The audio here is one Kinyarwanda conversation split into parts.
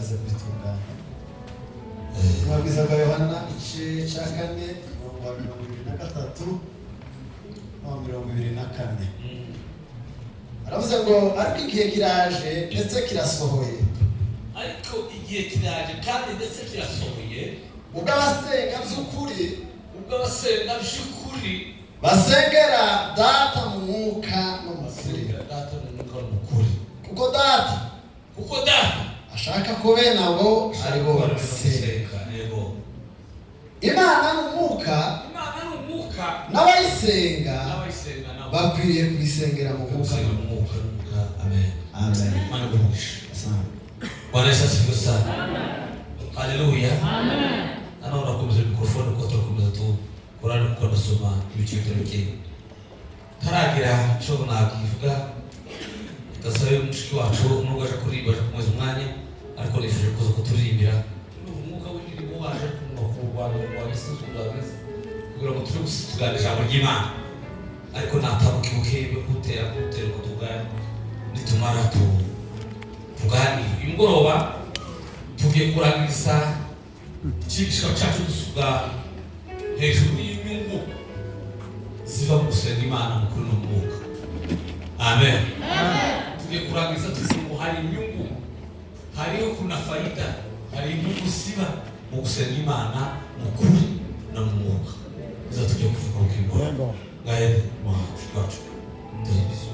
bamaze kubitunganya. Mabwiza bwa Yohana igice cya 4 mirongo 23 na 24. Aravuze ngo ariko igihe kiraje ndetse kirasohoye. Ariko igihe kiraje kandi ndetse kirasohoye. Ubwo abasenga by'ukuri, basengera data mu mwuka no mu kuri. Kuko data ashaka ko bene abo ari bo basenga. Imana n'umwuka n'abayisenga bakwiriye kubisengera mu mwuka. Amen. Amen. Mana gumisha. Bwana Yesu asifiwe sana. Haleluya. Amen. Anaona kumza mikrofoni kwa tukumza tu Qur'an kwa nasoma ibice bitandukanye. Taragira cyo nakivuga tasaye mushiki wacu nubwo aje kuribaje kumweza umwanya ariko nifuje kuza kuturimbira umwuka w'indirimbo waje kumurwanya wa Yesu kugira ngo tugane ijambo ry'Imana ariko natabukibuke gutera kutugana nitumara tugani imgoroba tugiye kurangiza ikigisho cyacu dusuga hejuru y'inyungu ziva mu gusenga Imana mu kuri no mwuka. Amen. Tugiye kurangiza tuzimu hari inyungu, hariho kuna faida, hari inyungu ziva mu gusenga Imana mu kuri no mwuka. Izo tugiye kuvuga ku kimbo ngaye mu cyacu televiziyo.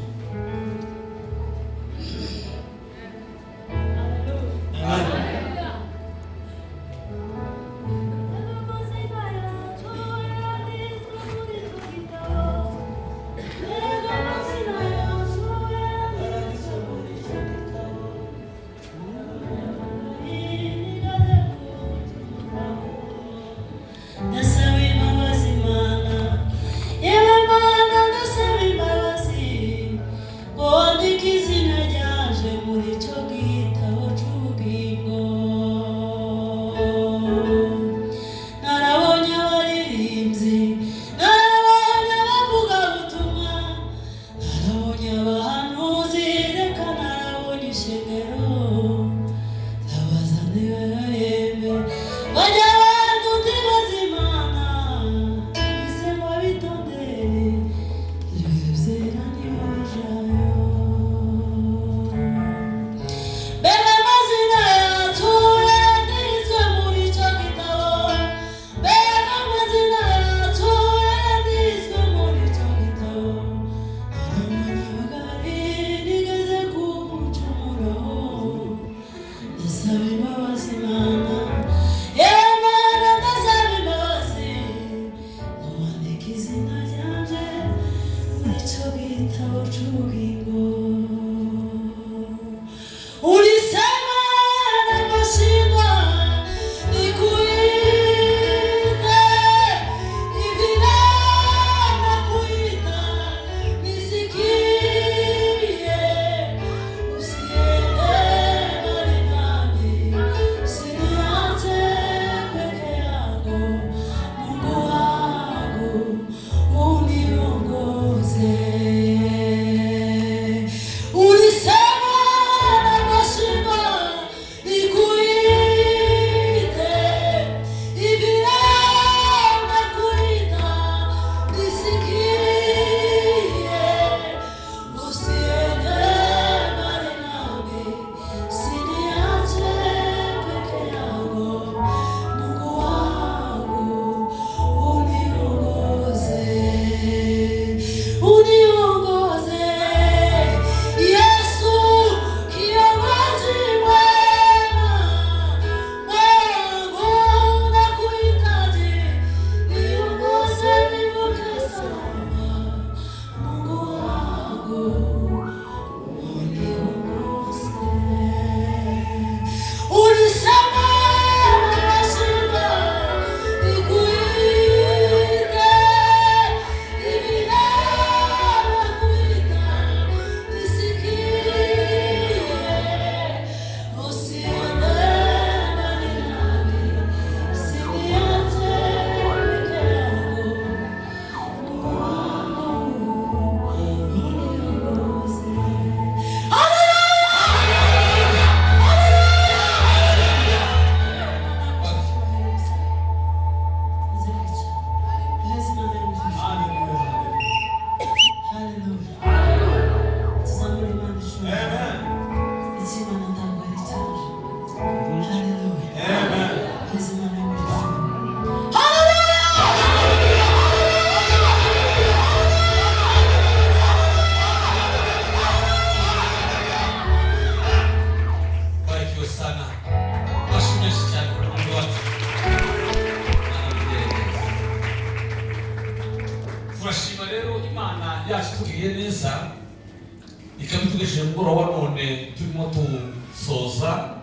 tuje ngoro none turimo tusoza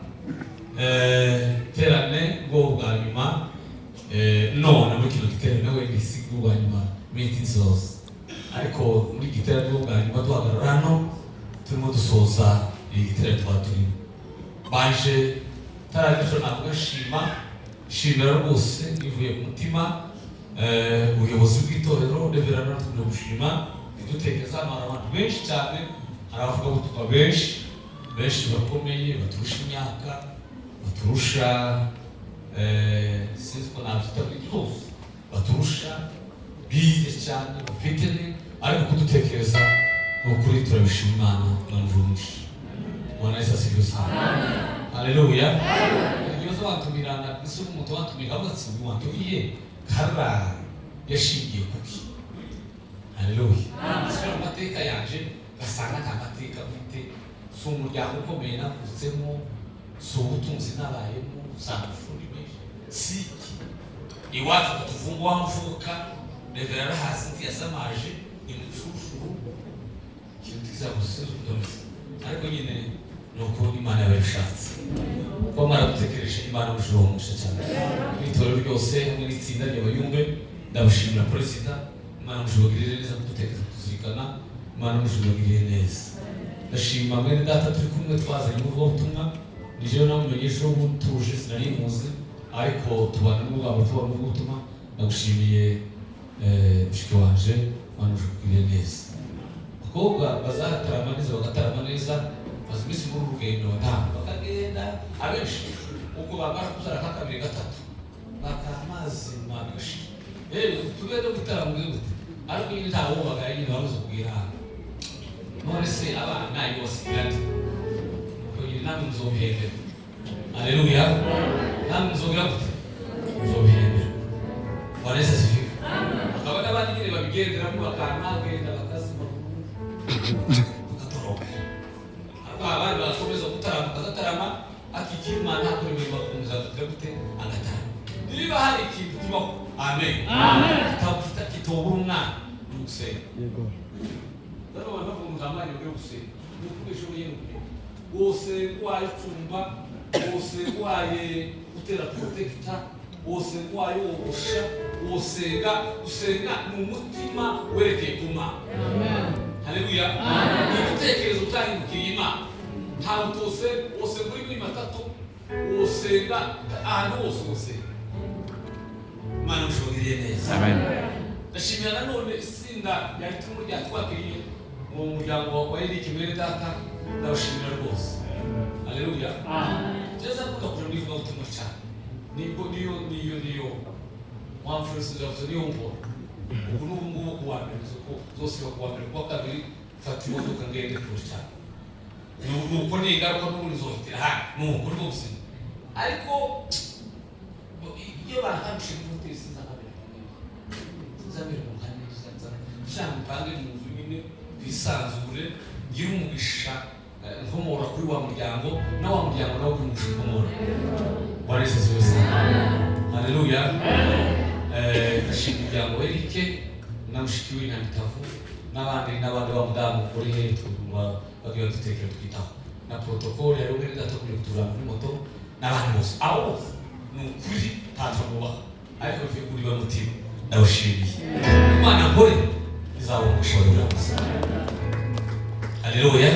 terane ngo bwa nyuma none muri kino giterane we bisigo bwa nyuma minsi zose ariko muri giterane bwa nyuma duhagarara hano turimo dusoza igiterane twaturimo baje taragisho ntabwo shimira rwose bivuye ku mutima ubuyobozi bw'itorero reverana tujya gushima dutekereza abantu benshi cyane hari abavuga ubutumwa benshi bakomeye baturusha imyaka baturusha sinzi ko nabyita byose baturusha bize cyane bafite ariko kudutekereza ni ukuri turabishima Imana n'urumusha Bwana Yesu asifiwe sana. Haleluya. Ibibazo batumirana ese umuntu watumira abatsi watubiye kara yashingiye kuki. Haleluya. Ese amateka yaje gasanga nta mateka bite so umuryango ukomeye nakutsemo so ubutunzi nabayemo usangashuri menshi siki iwacu tuvungwa mvuka reverera hasi yasamaje imushushu kintu kizagusubiza ubutunzi ariko nyine nuko Imana yabishatse ko maragutekereje Imana mushobomusha cyane itorero ryose hamwe n'itsinda ry'abayumbe ndabashimira Perezida Imana mushobogirire neza kudutekereza kuzirikana Imana mushobogirire neza ndashima mwene data turi kumwe twazanye mu butumwa nije namumenyeje ubutuje sinari muzi ariko tubana n'ubwabo tubona mu butumwa ndagushimiye mushiki wanje Imana mushobogirire neza abakobwa bazatarama neza bagatarama neza bazimisi muri urugendo bakagenda abenshi ubwo bamara kuzara kakabiri gatatu bakamazi magashi tugende gutarama gute ariko nyine ntawo bagaye nyine bamuze kubwira none se abana yose kandi ubwo nyine namwe muzobihembera haleluya namwe muzobira gute muzobihembera Bwana Yesu asifiwe akaba n'abandi nyine babigenderamo bakanagenda bakazima abana bakomeza gutarama akikira Imana akora imirimo akomeza gute agatara niba hari ikintu kibaho amen kitobura umwana n'ugusenga rero abantu bavuga amani yo gusenga nuko ishoboye wose waye cumba wose waye gutera protector wose waye wogosha wosenga usenga mu mutima werekeye ku Mana amen haleluya ni gutekereza uzahindukiye Imana ntabwo wose muri matatu wosenga ahantu wose Imana mushobogiriye neza amen ndashimira nanone isinda yaritumwe ryatwakiriye mu muryango wa Eric mwene data ndabashimira rwose haleluya jeza kudakuja bivuga ubutumwa cyane niyo mwamfurisi yavuze niyo ngo ubu n'ubu kuwa mbere zose kuwa mbere kuwa kabiri fata imodoka ngende kure cyane nuko ni ingaruka n'ubundi zohitira hano nuko rwose ariko iyo bahanishe n'umuti sinzabira mu kanya cyangwa mpange mu nzu nyine bisanzure ngira umugisha nkomora kuri wa muryango na wa muryango nawo umugisha nkomora Bwana Yesu asifiwe haleluya ndashimira umuryango Eric namushikiwe na Mitavu n'abandi wa mudamu kuri he bagiye dutekera twitaho na protocol yari umwe data kuri kutura muri moto n'abandi bose abo ni ukuri ntamuba ariko bifite ba mutima ndabashimiye Imana nkore izabo mushobora gusa haleluya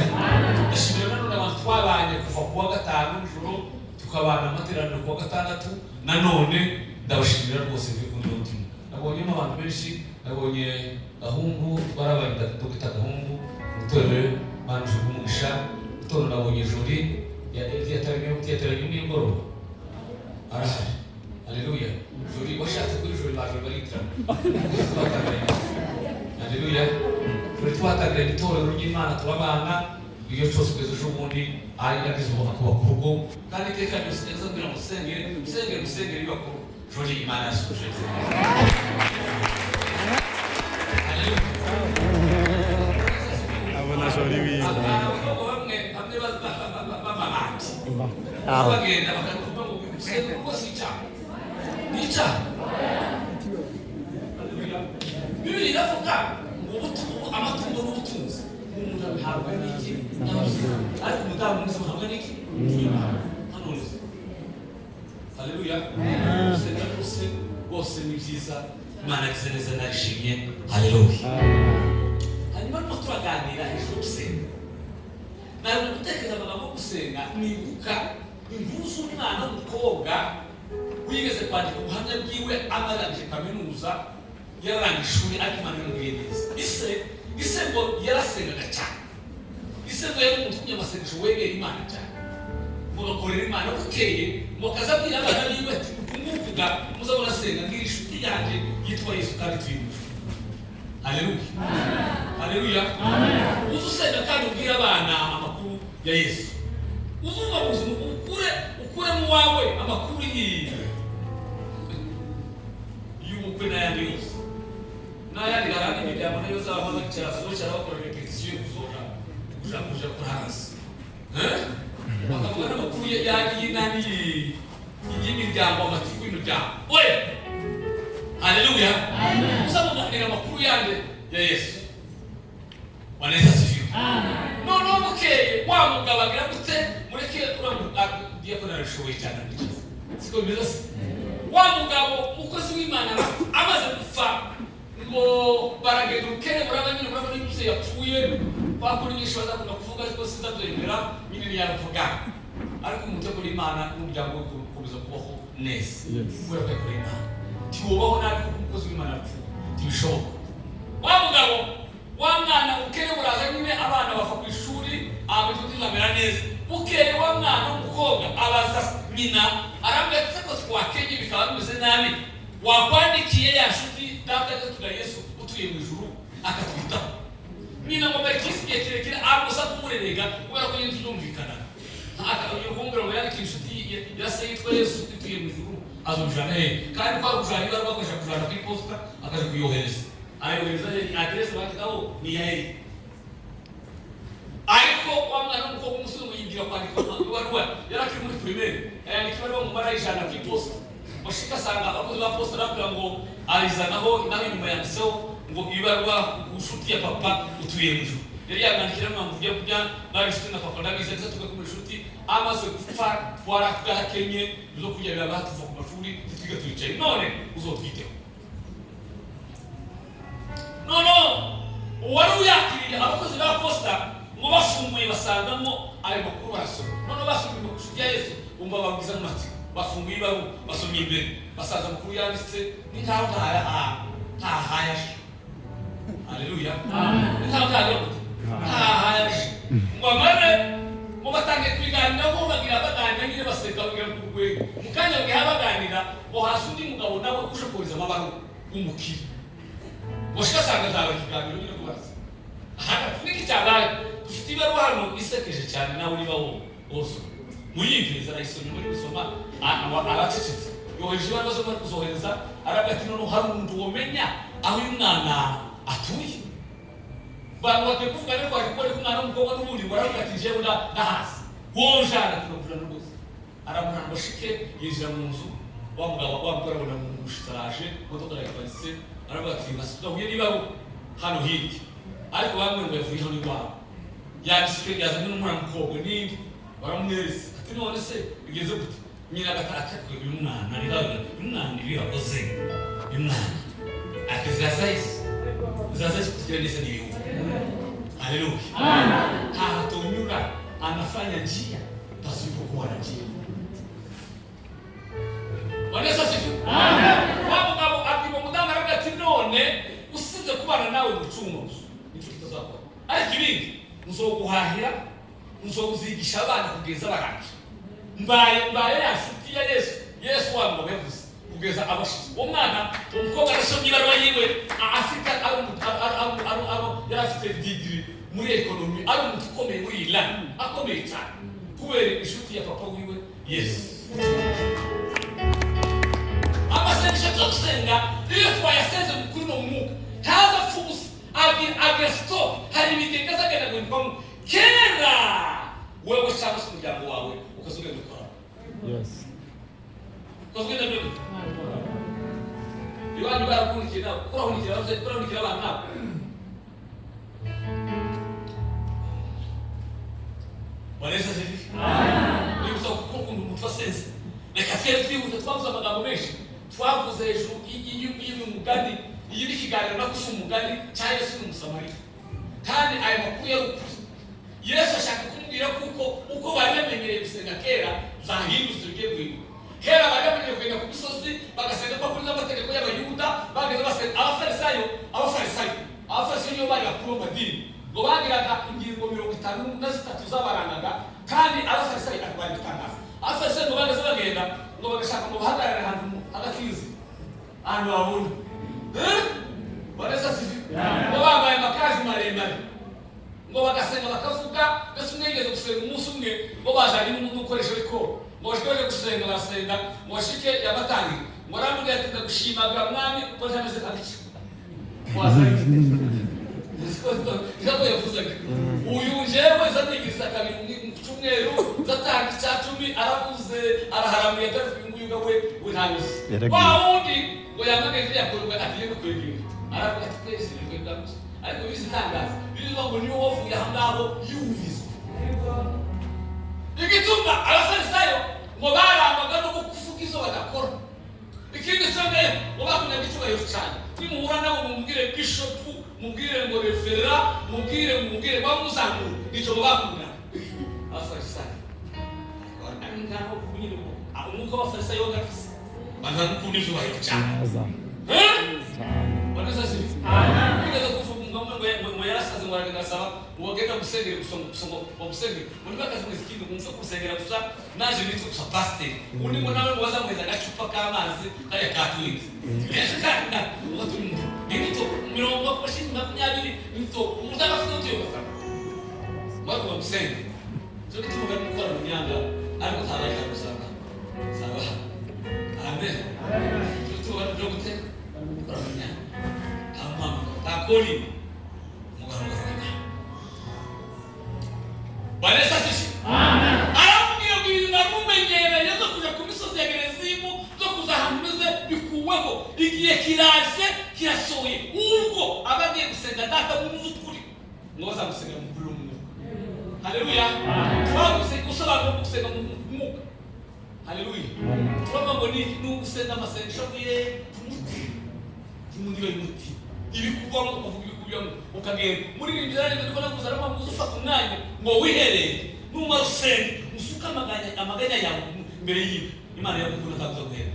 ndashimira nanone abantu twabanye kuva kuwa gatanu ijoro tukabana amateraniro kuwa gatandatu nanone ndabashimira rwose bifite umutima nabonye abantu benshi nabonye gahungu barabaye dogita gahungu mutorero manje kumugisha utono nabonye juri ya yataranye n'ingoro arahari haleluya juri washatse kuri juri baje baritra haleluya juri twatagire itorero ry'Imana turabana iyo cyose kwezo jubundi ari yagize kuba kurugo kandi teka byose ezabira musengere yibako juri Imana yasuje abona jori wi bagenda bakakuba ngo bisenge ko sica nica Bibiri iravuga amatungo n'ubutunzi umuntu hamwe n'iki ariko umudamu mwiza hamwe n'iki hano neza. Haleluya. Gusenga bose ni byiza, Imana yagize neza narishimye. Haleluya. Hanyuma no turaganira hejuru gusenga. Nari gutekereza amagambo yo gusenga, nibuka inkuru z'umwana w'umukobwa wigeze kwandika ubuhamya bwiwe amarangije kaminuza, yararangije ishuri ariko Imana yamubwiye neza. Ise ngo yarasengaga cyane. Ise ngo yari umuntu w'umunyamasengesho wegera Imana cyane, mugakorera Imana bukeye mukaza abwira abana biwe ati umuvuga muzabona senga ngira inshuti yanjye yitwa Yesu kandi tuyimuje. Haleluya. Haleluya. Uzusenga kandi ubwira abana amakuru ya Yesu. Uzuba buzima ukure mu wawe amakuru y'ubukwe n'ayandi yose. N'ayandi garandi imiryango nayo zaba bakicara bakora repetition kuja kuranza. Bakavuga n'amakuru y'imiryango amatiku y'imiryango. Oye! Haleluya. Uzamuganira amakuru yande ya Yesu. Waneza asifiwe. No mukeye wa mugabo agira gute mureke uramugiye ko narashoboye cyane n'icyo. Siko bimeze se. Wa mugabo umukozi w'Imana amaze gupfa ngo baragenda ukene burabanyine burabona n'ibyo yapfuye bakora inyisho bazakunda kuvuga ariko sinzabyemera nyine yaravuga. Ariko umutegura Imana n'umuryango we gukomeza kubaho neza. Kubera ko yakora Imana. Tiwobaho nabi kuko umukozi w'Imana yapfuye. Tibishoboka. Wa mugabo wa mwana ukene buraza nyine abana bafa ku ishuri abituti zamera neza. Ukeye wa mwana w'umukobwa abaza nyina arambwira ati ko twakenye bikaba bimeze nabi. Wakwandikiye ya nshuti data tuga Yesu utuye mu ijuru akatwitaho. Nyina ngo bakisi kirekire amusa kumurerega kubera ko yintu yumvikana. Akayokumbira ngo yari inshuti yase yitwa Yesu utuye mu ijuru azojana kandi kwa kujana bari bakoresha kujana ku iposita akaje kuyohereza. Ayohereza address bakitaho ni yayi. Ariko wa mwana w'umukobwa umusore yingira kwandika ibaruwa yarakiri muri primaire yandika ibaruwa mu mara y'ijana ku iposita. Mushika sanga abakozi ba posta bakira ngo arizanaho naho inyuma yanditseho ngo ibaruwa ushuti ya papa utuye mu ijuru. Yari yagandikira mpamvu yo kujya bari inshuti na papa ndabize ndetse tugakomeza inshuti amaze gupfa twarakara Kenye zo kujya batuva ku mashuri twiga twicaye none uzotwiteho. No wari uyakiriye abakozi ba posta ngo bafumuye basangamo ayo makuru barasoma. None basomye ku nshuti ya Yesu umva babwiza mu matsiko bafunguye ibaru basomye imbere basaza amakuru yanditse ni nkaho ntahaya. Haleluya. Ntahaya ngo amare ngo batangiye kubiganira ngo baganira nyine baseka bagira ku rwego mu kanya bagiye baganira ngo hasi undi mugabo nawe uje kohereza amabaru y'umukire. Mushika sanga zawe kiganiro nyine kubaza. Niki cyabaye dufite ibaruwa hano isekeje cyane nawe niba wose muyimviriza arayisomye muri gusoma abacecetse yoheje ibaruwa zo kuzohereza aragati none hari umuntu womenya aho uyu mwana atuye. Bamugiye kuvuga rero ari ko umwana w'umukobwa n'ubundi baragati jewe ndahazi wonjana kuvuga n'ubuze aramuhana bashike yinjira mu nzu wa mugabo wabwara mu mushitaraje modoka yaparitse arabati basuka uye niba hano hirya ariko bamwe ngo yavuye hano iwabo yanditswe yazanye n'umwana w'umukobwa n'indi baramwereza ati none se bigeze gute nyina agatakakwe uyu mwana ari hawe umwana ibirakoze uyu mwana akizazaisi kutikira nisa niyo. Haleluya. Hatonyura anafanya njia pasipokuwa na njia. Wanesa sifu. Wabo ngabo akibo mudanga ragati none usize kubana nawe mucumo. Nico kitazakora. Ariko ibindi muzoguhahira muzoguzigisha abana kugeza baranje. Mbaye yashuti ya Yesu wango bevuze kugeza abashitsi. Umwana umukobwa arasomye ibaruwa yiwe afite yarafite degree muri economy ari umuntu ukomeye muri Irland akomeye cyane kubera inshuti ya papa wiwe Yesu. Abasengesho tusenga iyo twayasenze mukuru no mwuka haza fubusa agesto hari ibigega zagenda ngo kera wewe cyangwa se umuryango wawe ukazugenda ukora. Yes. Ukazugenda byo. Iwanyu barakunikira kurahunira abana nabo. Bwana Yesu asifiwe. Amen. Ni usoko kundu mutwasenze. Reka twere twihuta twavuze amagambo menshi. Twavuze hejuru iyi mugani, iyi bikiganiro no kusoma umugani cyangwa se umusamariya. Kandi ayo makuru y'ukuri. Yesu ashaka kumubwira kuko uko bari bamenyereye gusenga kera zahindutse ugiye guhinduka. Kera bari bamenyereye kugenda ku misozi bagasenga ko kuri n'amategeko y'Abayuda, bageze basenga abafarisayo niyo bari bakuru b'amadini. Ngo bagiraga ingingo 53 z'abarangaga kandi abafarisayo bari gutangaza. Abafarisayo ngo bageze bagenda ngo bagashaka ngo bahagarare ahantu hagati y'inzu. Ahantu babona. Bwana Yesu asifiwe. Ngo bambaye amakazi maremare. Ngo bagasenga bakavuga ndetse unegeze gusenga umunsi umwe ngo bajanye n'umuntu ukoresha ariko ngo bashike gusenga barasenga ngo bashike yabatangi ngo aramubwira ati ndagushimaga mwami uko ntameze kabiki Niko yavuzaga uyu jewe zanigisa kabiri mu cyumweru zatanga cyacumi aravuze araharamye atavuye we ntabizi wa wundi ngo yamageze yakorwa agiye kwegera aravuga ati twese ni kwegera ariko bizitangaza bivuga ngo niyo wavuye aho ngaho yuvize igituma abafarisayo ngo barangwaga no kuvuga izo badakora ikindi cyane ngo bakunda icyubahiro cyane nimuhura nabo mubwire bishop mubwire ngo refera mubwire bamuzamura nicyo bakunda abafarisayo ngaho kunyine umwuka w'abafarisayo gafise banakunda icyubahiro cyane Bwana Yesu asifiwe. Ngo yarasaze ngo aragasaba wagenda gusengera gusoma gusengera muri bakazi mu zikindi kumva gusengera gusa naje nitwe gusa pastor undi ngo nawe ngo wazamweza gacupa k'amazi kaya katwinze ngo tumundo nito mirongo kwashini 20 nito umutaka fito yo bako gusengera cyo gituga gukora mu nyanga ariko taraka gusanga sawa amen cyo tuba byo gute gukora mu nyanga takoli mugaragara Bwana Yesu asifiwe. Amen. Arambwiye ngo narumenyereye zo kuja ku misozi ya Gerezimu zo kuzahameze bikuweho igiye kiraje kirasoye ubwo abagiye gusenga data mu muzukuri ngo bazamusenga mu kuri umwe. Haleluya. Twavuze gusobanura gusenga mu mwuka. Haleluya. Twavuga ngo ni gusenga amasengesho ye tumundi muti ibikuvamo ukavuga ibikubiyamo ukagenda muri ibi byaranye ndiko navuze arimo uzufata umwanya ngo wihereye numara usenga usuka amaganya yawe imbere yiwe Imana yakukunda takuza guhera.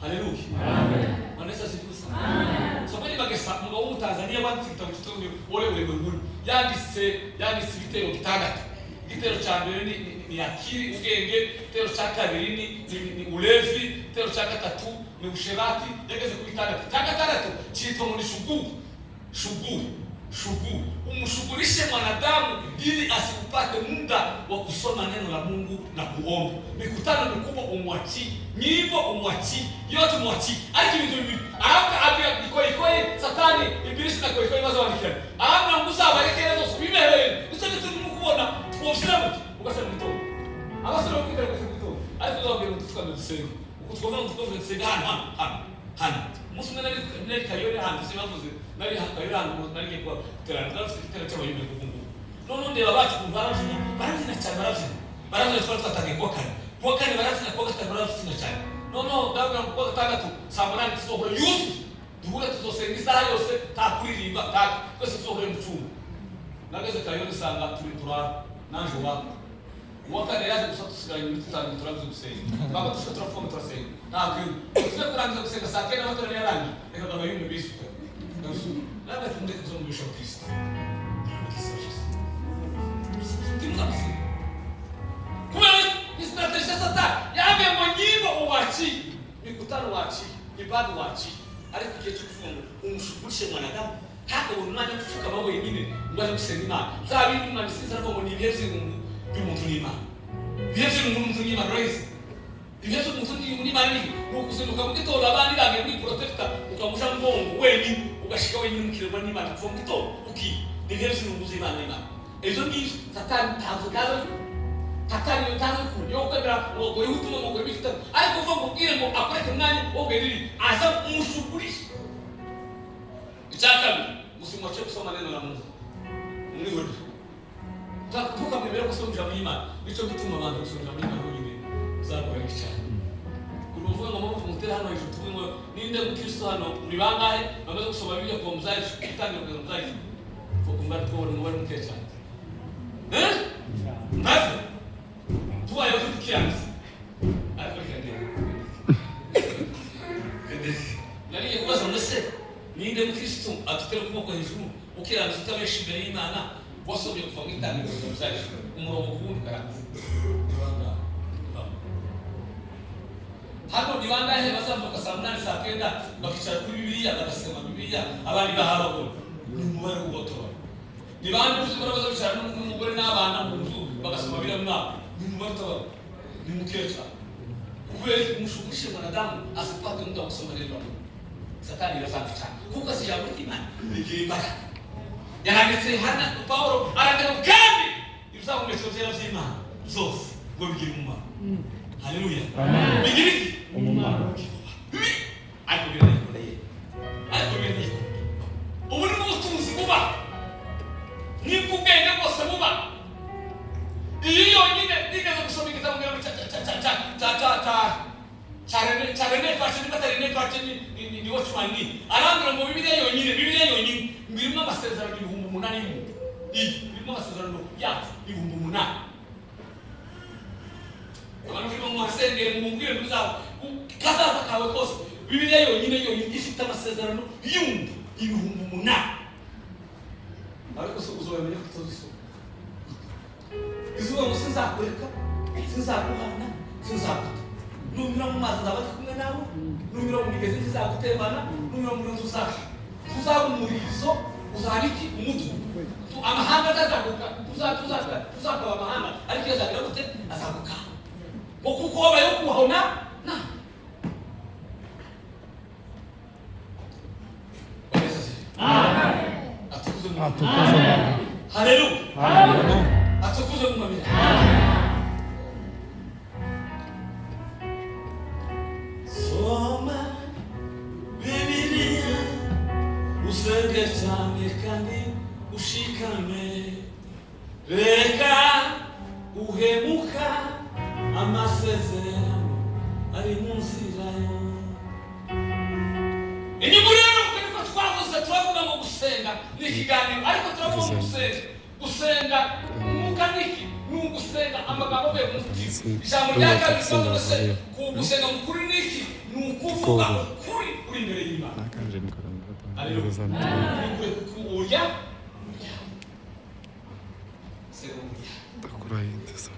Haleluya. Amen. Bwana Yesu asifiwe. Amen. Somali bagesa mugabo w'Umutanzania wanditse igitabo cyitwa Ole Nguru yanditse ibitero bitandatu. Igitero cya mbere ni akiri ubwenge, igitero cya kabiri ni ulevi, igitero cya gatatu ni usherati, yageze ku bitandatu. Cya gatandatu cyitwa ngo ni shugu. Umshugulishe mwanadamu ili asipate muda wa kusoma neno la Mungu na kuomba. Mikutano mikubwa umwachi, nyimbo umwachi, yote umwachi. Aki vitu hivi. Hata abia ikoikoi satani ibilisi na koikoi wazo wanikana. Ama ngusa abarekerezo subime wewe. Niseme tu mkuona tuomsema ukasema mtoto. Abasema ukitaka kusema mtoto. Hadi leo ndio tufuka msemo. Ukutukoma mtukoze msemo hana. Musu nani kayone hana sema vuze. Nari kayone hana nari kwa teranga kitera cyo yime kukungu. None ndeba bacu kumbazi na cyabarazi. Barazi twatwa takekwa kane. Kwa kane barazi na kwa tabarazi na cyane. No dawe kwa gatandatu samanani tuzohora yusu. Duhura tuzosengisa yose takuririmba kwese tuzohora mucungu. Nageze kayone sanga turi nanje wako. Wakati yaje kusatusiganya mitutanga turavuze gusenga. Baba tushoturafuka turasenga. Ntabwo tuze kurangiza gusenga saa 9 abatora yarangi. Reka baba yumwe bisuka. Naba tunde kuzombisha Kristo. Timnasi. Kwa strategia satani. Yabe mwenyewe uwachi. Mikutano wachi, ibada wachi. Ariko kiye cyufungo umushugurishe mwanadamu. Haka unumanya kufuka babo yengine ngwaje gusenga Imana. Zabi Imana sinza ko ni byeze y'umuntu n'Imana. Byeze n'umuntu n'Imana rise. Byeze n'umuntu n'Imana ni ukuzinduka mu gitondo abandi bange muri protector ukamusha mbongo wenyine ugashika wenyine mukirwa n'Imana kuva mu gitondo uki. Ni byeze n'umuntu n'Imana n'Imana. Ezo ni satani tavugazo. Satani yotazo ku yokwera ngo yutuma ngo bikita. Ariko uva kubwire ngo akoreke mwanya ogeriri aza umushugurisha. Icyaka musimwache kusoma neno la Mungu. Mungu Tukamwemera gusonja mu Imana. Bico bituma abantu gusonja mu Imana nyine zakora cyane. Uruvuga ngo mu mutera hano hejuru tuvuga ninde mukristo hano muri bangahe bamaze gusoma Bibiliya kwa muzayi itangira kwa muzayi. Ukumva ko muri muke cyane. Ndazi. Tuwayo tukiyanze. Ariko kandi. Nari yakoze ndetse ninde mukristo atutera kumoko hejuru ukiranze utabesha imbere y'Imana wasomye kuva mu itangira kwa muzayi umurongo kundi karanze. Hano ni bangahe bazavuka saa 8 saa 9 bakicara kuri Bibiliya bagasoma Bibiliya abandi bahabagora ni umubare w'ubutora. Ni bande ushobora bazabicara n'umugore n'abana mu nzu bagasoma Bibiliya mwaka ni umubare w'ubutora ni mukeza. Kweli kumshukisha mwanadamu asipate muda kusoma neno la Mungu. Satani yafanya cyane kuko sijambo imani nigirimbaka. Yaranditse hana Paulo arandika kandi ibisaba mu cyozera by'Imana zose ngo bigire umumaro. Haleluya. Amen. Bigire umumaro. Ariko bene. Ubu ni ubutunzi buba. Ni ubwenge bwose buba. Iyo yonyine nigeze gusoma igitabo Charene fashion batari ne fashion ni watchman ni. Arambira mu Bibiliya yonyine mbirimo amasezerano 8,000. Birimo amasezerano yacu 8,000. Abantu mu masengero mu mbwire muzabo kazaza kawe kose Bibiliya yonyine ifite amasezerano y'undi 8,000. Ariko so uzobemenya kutozisoma. Izuba musinzakureka sinzakuhana sinzakuta numira mu mazi ndabati kumwe nawe numira mu migezi nzizagutembana numira mu nzu zaka tuzabumurizo uzabiki umutu amahanga atazaguka tuzakaba amahanga ariko yazagira gute azaguka kuko wabaye kuhona na amen atukuze haleluya atukuze mu mabiri soma Bibiliya usenge cyane kandi ushikame reka uhemuka amasezerano ari mu nzira inyuma rero kuko twavuze turavuga ngo gusenga ni ikiganiro ariko turavuga ngo gusenga umukaniki n'ugusenga amagambo avuye mu mutima ijambo rya kabiri twose gusenga mukuri niki ni ukuvuga ukuri uri imbere y'Imana. Haleluya. Kuya Ndakurahinde sawa.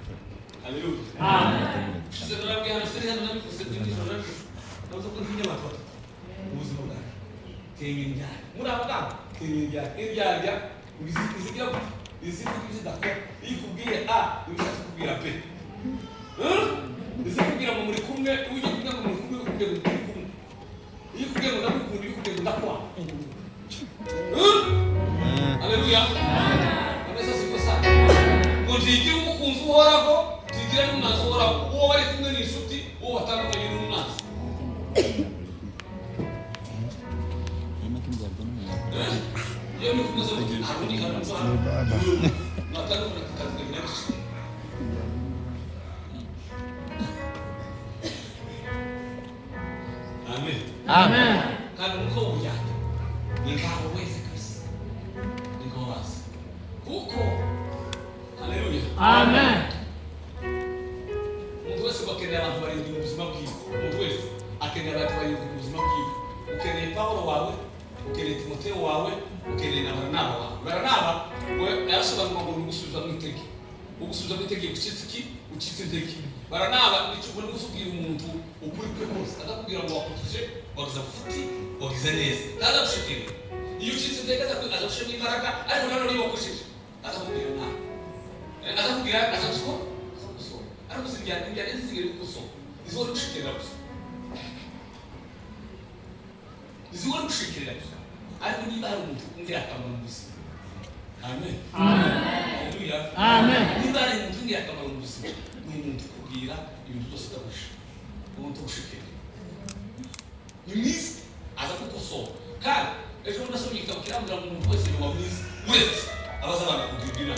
Haleluya. Amen. Sasa nabwiye hano seri hano nabivuze n'ijoro rero. Nazo ko ntinya batatu. Ubuzima bwawe. Kenginya. Muri abagabo kenginya ibyarya ubizigira izidakora ikubwiye a ubishaka kubwira b. Izikubwira mu muri kumwe uje kugira ngo muri kumwe ukubwira muri kumwe. Iyo kubwira ngo ndakukunda ikubwira ngo ndakwa. Haleluya. Ameza siko sana. Ngo ntigira umukunzi uhoraho, ntigira n'umwanzi uhoraho. Uwo bari kumwe n'inshuti, uwo batandukanye n'umwanzi. Iyo ni kumwe zo kugira harmoni kandi nzara. Natandukanye kazi nyinshi. Amen. Amen. Kandi uko ujyanye ni ngaho wese kasi. Ni ngaho basi. Kuko haleluya. Amen. Umuntu wese bakeneye abantu barindwi mu buzima bwiwe. Umuntu wese akeneye abantu barindwi mu buzima bwiwe. Ukeneye Paulo wawe, ukeneye Timotheo wawe, ukeneye na Baranaba wawe. Baranaba we yarasobanura ngo gusubiza mu iteke. Ugusubiza mu iteke ucitse iteke. Baranaba nicyo ubona gusubira umuntu ukuri kwe kose. Azakubwira ngo wakukije, wagize futi, wagize neza. Ndaza gushikira. Iyo ucitse iteke azagushima imbaraga, ariko nanone iyo wakushije azakubwira nta. Azakubwira azagusohora. Ariko sinjya nzigere gusohora. Izora gushikira gusa. Izora gushikira gusa. Ariko niba hari umuntu ngira akamaro mu buzima. Amen. Amen. Haleluya. Amen. Niba hari umuntu ngira akamaro mu buzima, ni umuntu kubwira ibintu byose ndabusha. Umuntu gushikira. Ni mwiza aza kukosora. Kandi ejo ndasomye igitabo kirambwira ngo umuntu wese ni wa mwiza. Uretse abaza abantu kugirira.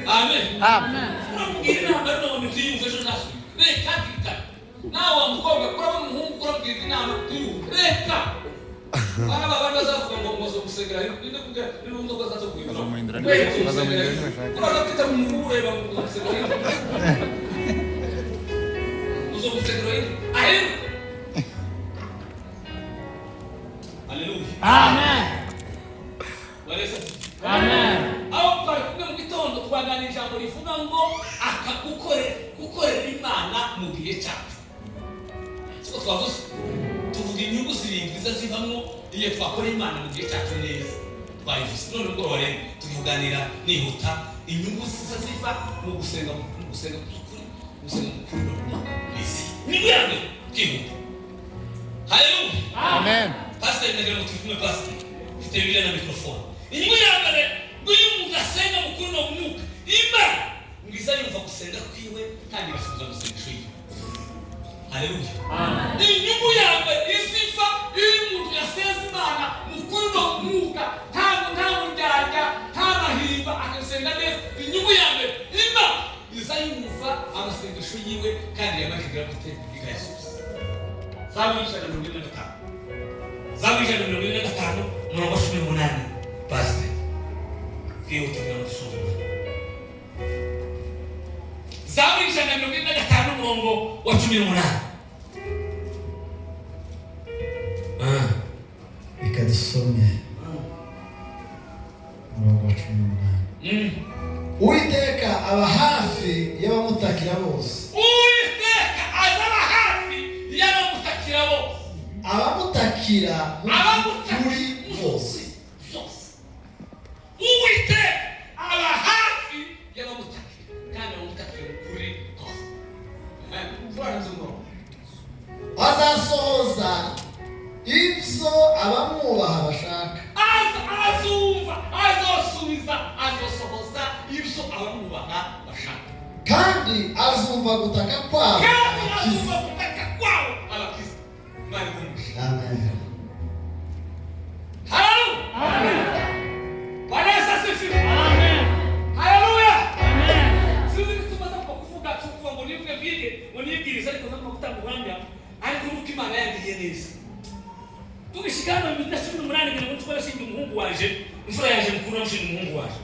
Amen. Amen. Ngine nabano mutiyu fesho naso. Reka kika. Nawa mukobwa kora muhungu kora ngine nama tiyu. Reka. Bana baba bazavuga ngo muzo gusengera inde kugira nirundo gazazo kugira. Kora kita mumure ba muzo gusengera. Muzo gusengera. Amen. Haleluya. Amen. Walesa. Amen. Aho kwa mu gitondo twagana ijambo rivuga ngo gukorera Imana mu gihe cyacu. Siko twavuze tuvuga inyungu zirindwi zivamo iyo twakora Imana mu gihe cyacu neza. Twayivuze none ubwo wari tuvuganira nihuta inyungu ziva mu gusenga kuri ni yande kihuta. Haleluya. Amen. Pastor nagera mu tuvume pastor. Mfite Biblia na microphone. Inyungu yambere nguyu mugasenga mukuru no mwuka. Imana ngiza yumva gusenga kwiwe kandi basubiza gusenga yiwe. Haleluya. Amen. Inyungu yambere isifa umuntu yasenze Imana mukuru no mwuka ntabwo njyaja ntabahimba akasenga neza. Inyungu yambere Imana ngiza yumva amasengesho yiwe kandi yamakigira gute ikayasubiza. Zaburi 125 murongo 18 pastor kiyo tunaona tusome Zaburi 125 murongo wa 18 ikadusomye murongo wa 18 Uwiteka aba hafi y'abamutakira bose. Uwiteka azaba hafi y'abamutakira bose. Abamutakira muri bose. Uwiteka aba hafi y'abamutakira kandi abamutakira kuri bose. Azasohoza ibyo abamwubaha bashaka. Azosohoza ibyo abamwubaha bashaka. Kandi azumva gutaka kwabo. Abakiza. Amen. Hallelujah. Amen. Bwana Yesu asifiwe. Amen. Hallelujah. Amen. Sisi tumaze kuvuga tukuwa ngo nivuge vile, ngo nibwiriza ariko nako kutanguranya ariko nuko Imana yangiye neza. Tugishikana mu 2018 ngira ngo twashinga umuhungu waje, imfura yaje mukuru n'umushinga umuhungu waje.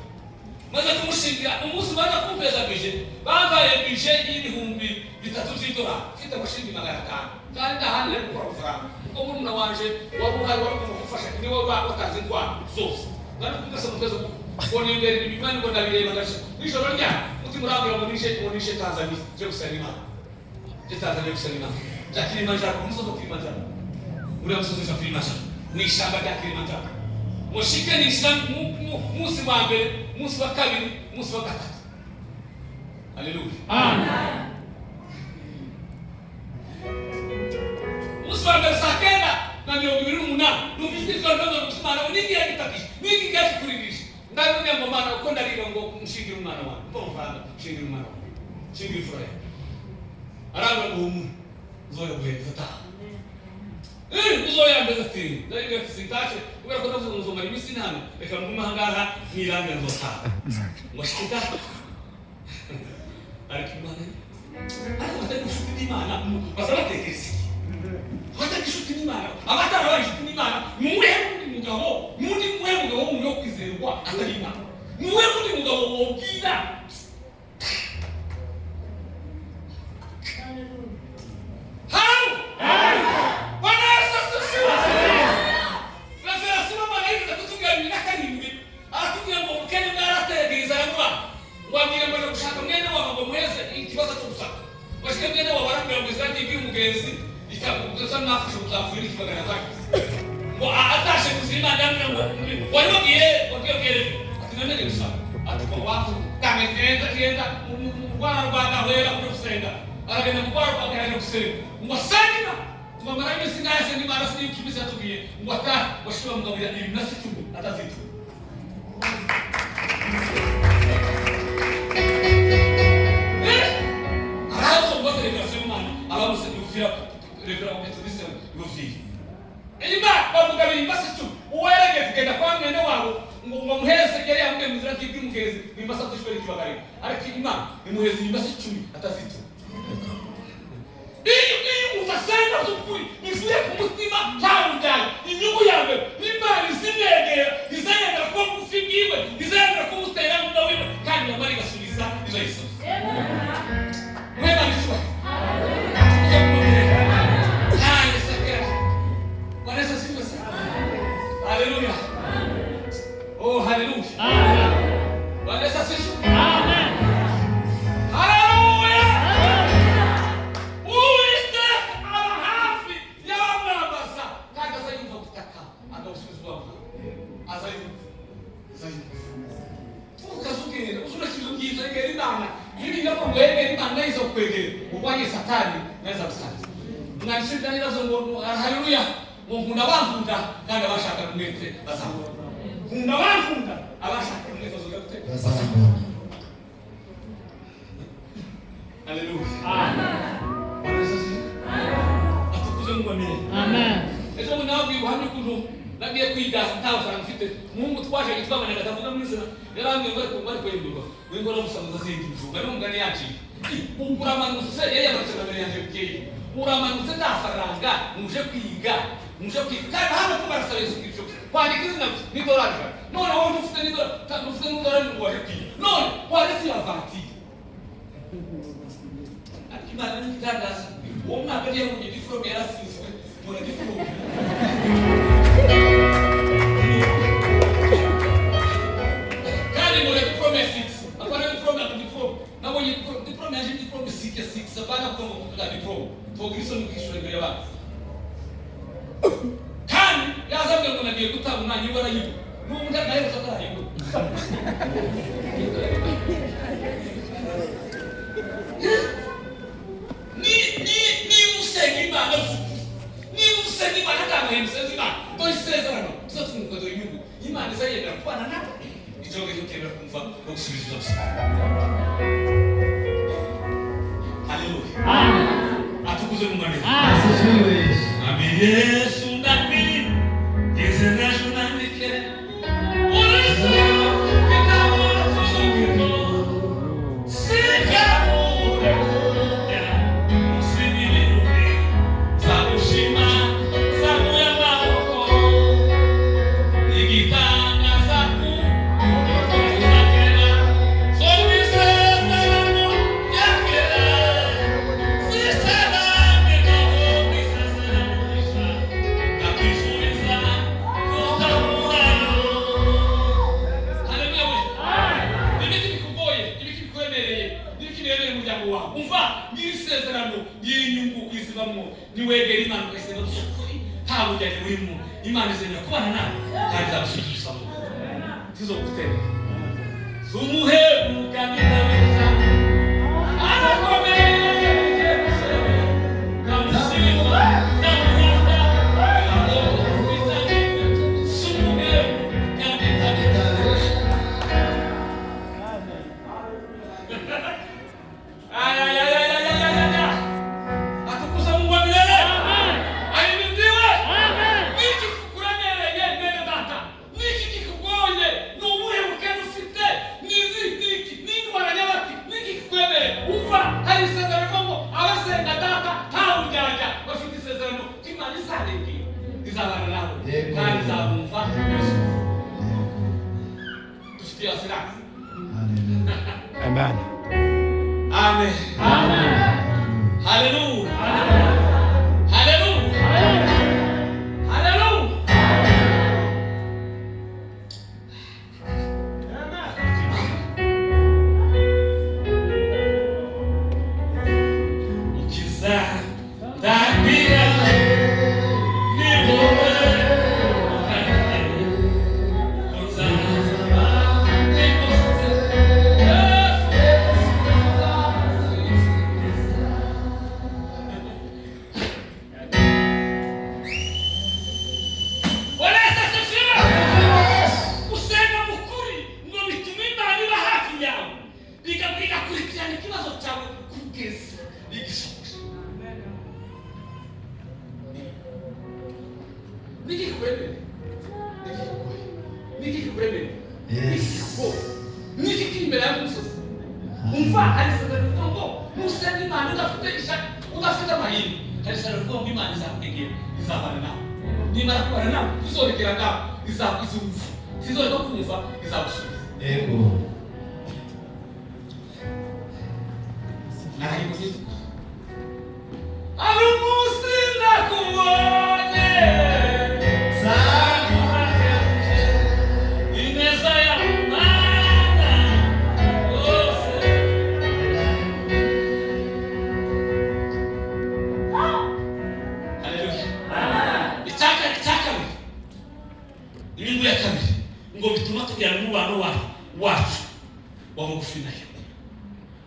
Maze kumushingira umunsi baza kumpeza bije, bambaye bije y'ibihumbi 3 z'idolari, mfite amashinga 500. Kandi ndahane gukora amafaranga. Uko murumuna wanje wabuhaye waramufasha ni wowe wakaze kwa zose. Nari kugasa muteza ko ni imbere ibimani ngo ndabireba ndasha. Nijoro rya muti murambira ngo nishe Tanzania, je gusenga. Je Tanzania gusenga. Ja Kilimanjaro umusozi wa Kilimanjaro. Ule musozi wa Kilimanjaro. Ni ishamba rya Kilimanjaro. Mushike ni Islam musi wa mbere, musi wa kabiri, musi wa gatatu. Haleluya. Amen. Muswambere sakenda na 28 nubizika ndono kusmana unigi yakitakish nigi gashi kuribish ndabone ngo mana uko ndariba ngo mushingira umwana wawe mpomvana mushingira umwana wawe shingira furaha aranga umuntu zoya guheza ta uzoya mbeza tini ndariga kisitache kubera ko ndavuga ngo mari misi nano reka nguma hangaha nirange nzosa ngo shita arikimana ariko ndakushuti n'Imana bazabatekereza Watakishuti n'Imana abatara bayishuti n'Imana muwe mugabo muwe kwizerwa atari Imana muwe mugabo wobwira Bwana Yesu asifiwe. Nasema malaika kutunga na karimbi atubwira ngo mukene mwarategeza yamwa ngwabwira ngo gushaka mwene wabo mweze ikibazo cyo gusaka bashike mwene wabo barambira ngo izandi by'umugenzi ikabuza nafusha kuzafura ikibagara zake ngo atashe kuzima ndamwe ngo wari wagiye atinane gusaka atiko watu kamegenda mu Rwanda hwera kuri gusenga aragenda mu Rwanda akajya gusenga ngo sanima ngo maranye singaye ni marasi y'ikibisa tugiye ngo ata washiba mugabira ibinasi cyumwe atazito arazo ngo se referation mana abamuse kufira referation metodiste gofi mugezi nimbasa tushobora kibagari ariko Imana imuheza imbasa 10 atazito iyo utasanga zukuri ivuye ku mutima cyangwa inyungu yawe Imana izinegera izayenda ko mufigiwe izayenda ko mutera mu wiwe kandi yamari gasubiza izo iso mwema biswa Haleluya. Oh, haleluya. Amen. Bwana Yesu asifiwe. Amen. Haleluya. Uiste ala hafi ya mabasa. Kaga zaidi kutaka. Anga usizwa. Azaidi. Tukazugera. Usura kizugiza ngeri bana. Hivi ngako ngwenge bana izo kwegera. Ubanye satani naweza kusata. Mwanishindani nazo ngo haleluya. Mukunda wankunda kandi abashaka kumwete bazamura. Kunda wankunda abashaka kumwete bazamura. Haleluya. Amen. Bwana Yesu. Atukuze Mungu ameni. Amen. Ejo nawe uhamye kuno nagiye kwiga ntawe sana mfite Mungu twaje gitwabana gatavuga mwizina yaramye bari kwendurwa wengo no musamuza zindi mvuga no mugani yaci uramanutse yeye abacana mbere yanje bikeye uramanutse ndafaranga muje kwiga kandi hano kubarasaba inscription kwandika izina ni dollar none wowe ufite ni dollar ni waje kwiga none warisi avanti akimana ni tangaza wowe mwaka ndiye mu diploma yarasizwe muri diploma diploma yaje diploma 6 sabana kwa kutoka diploma togiriso n'ukishwe mbere ba kandi yazabwe ngo nagiye gutanga umwanya wara yibo n'umuntu nayo sakara yibo ni usenge Imana ni usenge Imana kama hemsezi Imana to isezerano sasa tungodo inyungu Imana izayenda kwana na ijoge yokera kumva okusubiza Amen. Atukuze Mungu ameni. Asifiwe. Amen. Yesu ndani. Yesu ndani. Yesu niwegera Imana kwesera tsukuri ntawe ujyanye urimo Imana izenya kubana nawe kandi zabusubisha mu tizo gutera zumuhebu kandi tabeza arakomeye Amen. Amen. Amen. Hallelujah. Hallelujah. Hallelujah. Ukiza ndabira niki kimbere y'umusozi umva arisezerano ngo musenge Imana udafite amahirwe arisezerano ngo Imana izakwegera izabana nawe nimara kubana nawe tuzorekera nawe izakuzumva sizoreka kumva izagusubiza Yego. Arumusina kubone ineza ya Mana ose Haleluya. Icyaka inyungu ya kabiri ngo bituma tugira n'umubano wacu wa bugufi nayo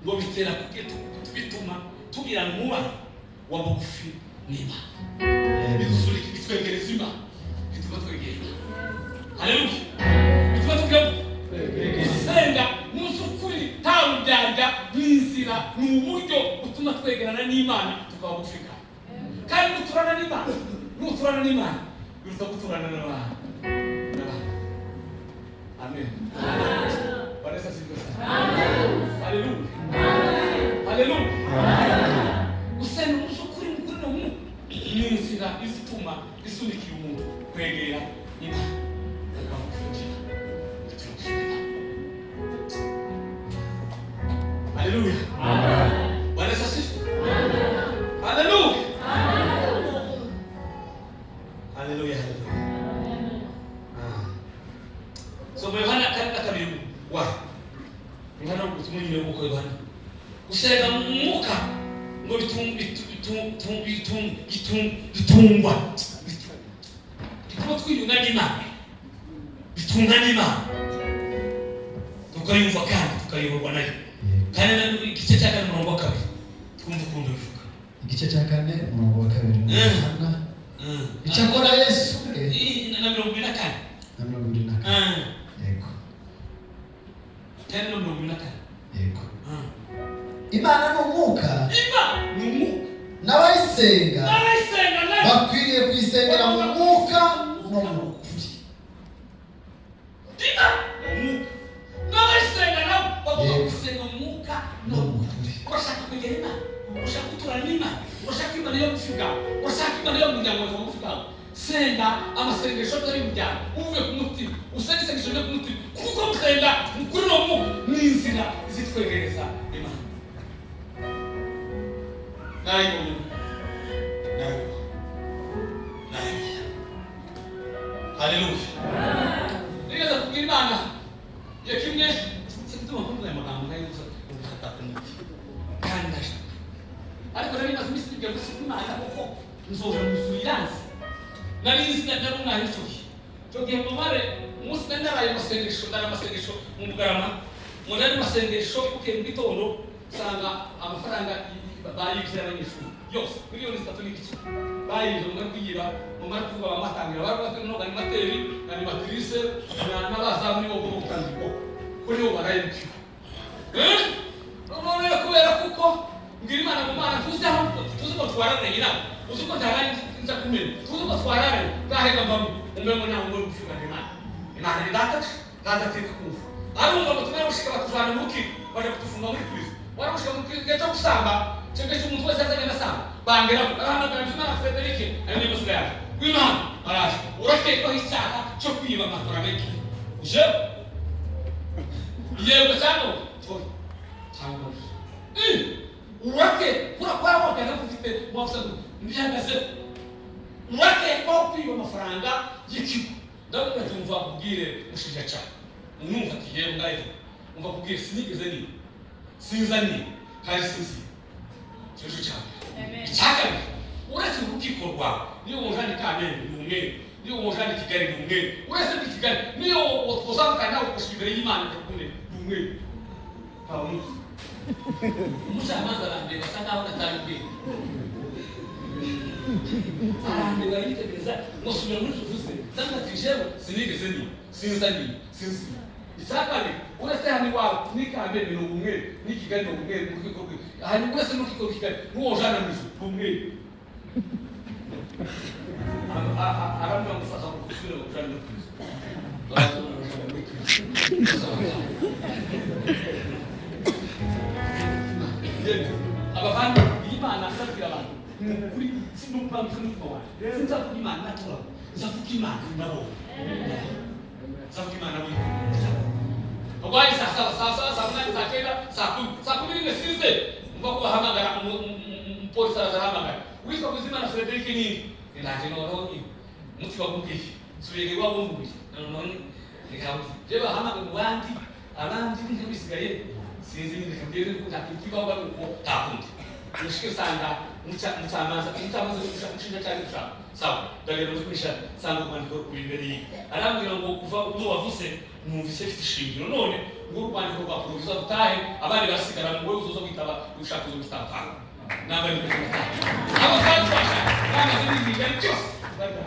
ngo bitera bituma tugira n'umubano wa bugufi n'Imana bitwegereza Imana bituma twegera Haleluya. Bituma tugira gusenga n'usukuri nta rubyarya n'inzira ni uburyo butuma twegerana n'Imana tukaba bugufi kandi guturana n'Imana biruta guturana n'abantu. Amen. Parece assim que você. Aleluia. Aleluya. Você não sukuri mukuri no mu n'inzira izituma isunikira umuntu kwegera Imana. Aleluia. Parece assim. Aleluia. Aleluia. So Yohana katika kabiri wa Yohana ubutumwa nyine bwo Yohana usega muka ngo bitungwa twiyunga n'Imana bitunga n'Imana tukayumva kandi tukayoborwa nayo kandi na igice cya 4 twumva ukuntu bivuga igice cya 4 icyakora Yesu na 24 Yego. Tena no munaka. Yego. Imana n'umwuka. N'abayisenga bakwiriye kwisengera mu mwuka no mu kuri. N'abayisenga nabo bagomba gusenga mu mwuka no mu kuri. Urashaka kwegera Imana, urashaka guturana n'Imana, urashaka Imana yo gufiga, urashaka Imana yo muryango wawe gufiga. Senga amasengesho atari mujyana uvuye ku mutima usenge isengesho ryo ku mutima kuko gusenga kuri no mu n'inzira zitwegereza Imana. Nayo. Haleluya. Nigeze kubwira Imana yakimwe sikutuma kumwe amagambo nayo kandi ndashaka ariko rero niba zimisiga gusa Imana kuko nzoja musuyiranze nari nzina n'umwana w'icyo cyo mumare umunsi ndaraye amasengesho mu Bugarama muri masengesho uke mu gitondo sanga amafaranga bayibye abanyeshuri yose miliyoni 3 n'igice bayibye mu kwigira mu mara kuvuga bamatangira bari bafite no animateri animatrice n'abazamu bo gutandiko kuri bo barayibye none kubera kuko ngira Imana mu Mana tuzi ko twarane nyina uzi ko ntaranye nza kumenya tuzi ko twarane gahega mbamu umwe na umwe gufuka Imana ndataka kufa arumva ngo tunarushika batuvana mu ruki baje kutufunga muri prison waramushika mu kigeto kusamba cyangwa se umuntu wese azagenda samba bangera ahamagara Imana Frederic ayo ni musuga yaje Imana araje urake ko icyaha cyo kwiba amatora menshi je yego cyangwa cyangwa urake kura kwa wakana kufite mwafusagu mbihagaze urake ko kwiba amafaranga y'ikigo ndavuga tumva kubwire mushija cyane umwumva kiye ngaye umva kubwire sinigeze ni sinzani kandi sinzi cyo cyane cyaka uretse urukiko rwawe niyo wonjani Kamembe ni umwe niyo wonjani Kigali ni umwe uretse Kigali niyo uzamukana ukushibere y'Imana kumwe ni umwe kawo umucamanza arandeba asa naho natangiye arandeba yitegereza musubira muri sufuse sangatijero sinigeze ni sinzani sinzi isakane uretse hani wawe ni Kamembe ni umwe ni Kigali ni umwe mu rukiko rwe hani uretse mu rukiko Kigali nuwo jana mizo umwe aramwe mufata kusubira kujana mizo abavandi Imana asabira abantu kuri sinumva mfumwa sinza Imana natura nzavuga Imana nabo nzavuga Imana nabo Ogwai saa kenda saa kumi nimesize mbako bahamagara polisi arahamagara witwa kuzima na Frederick nini ndaje noroni muti wakumbiye subire wabumbuye none nikabuze je bahamagara mu bandi abandi nk'ibisigaye sinzi ndikabwire ko ntakikibaho bako takundi mushike sanga mutamaza mushinja cyane gushaka sawa ndagera mu kwisha sanga kwandiko kubinderi arambwira ngo kuva uno wavuse numvise ifite ishingiro none ngo urwandiko rwa provisoire rutahe abandi basigara mu wewe uzoza kwitaba ushaka uzo gutapa nabari mu gutapa aba kandi basha namaze n'ibintu cyose baga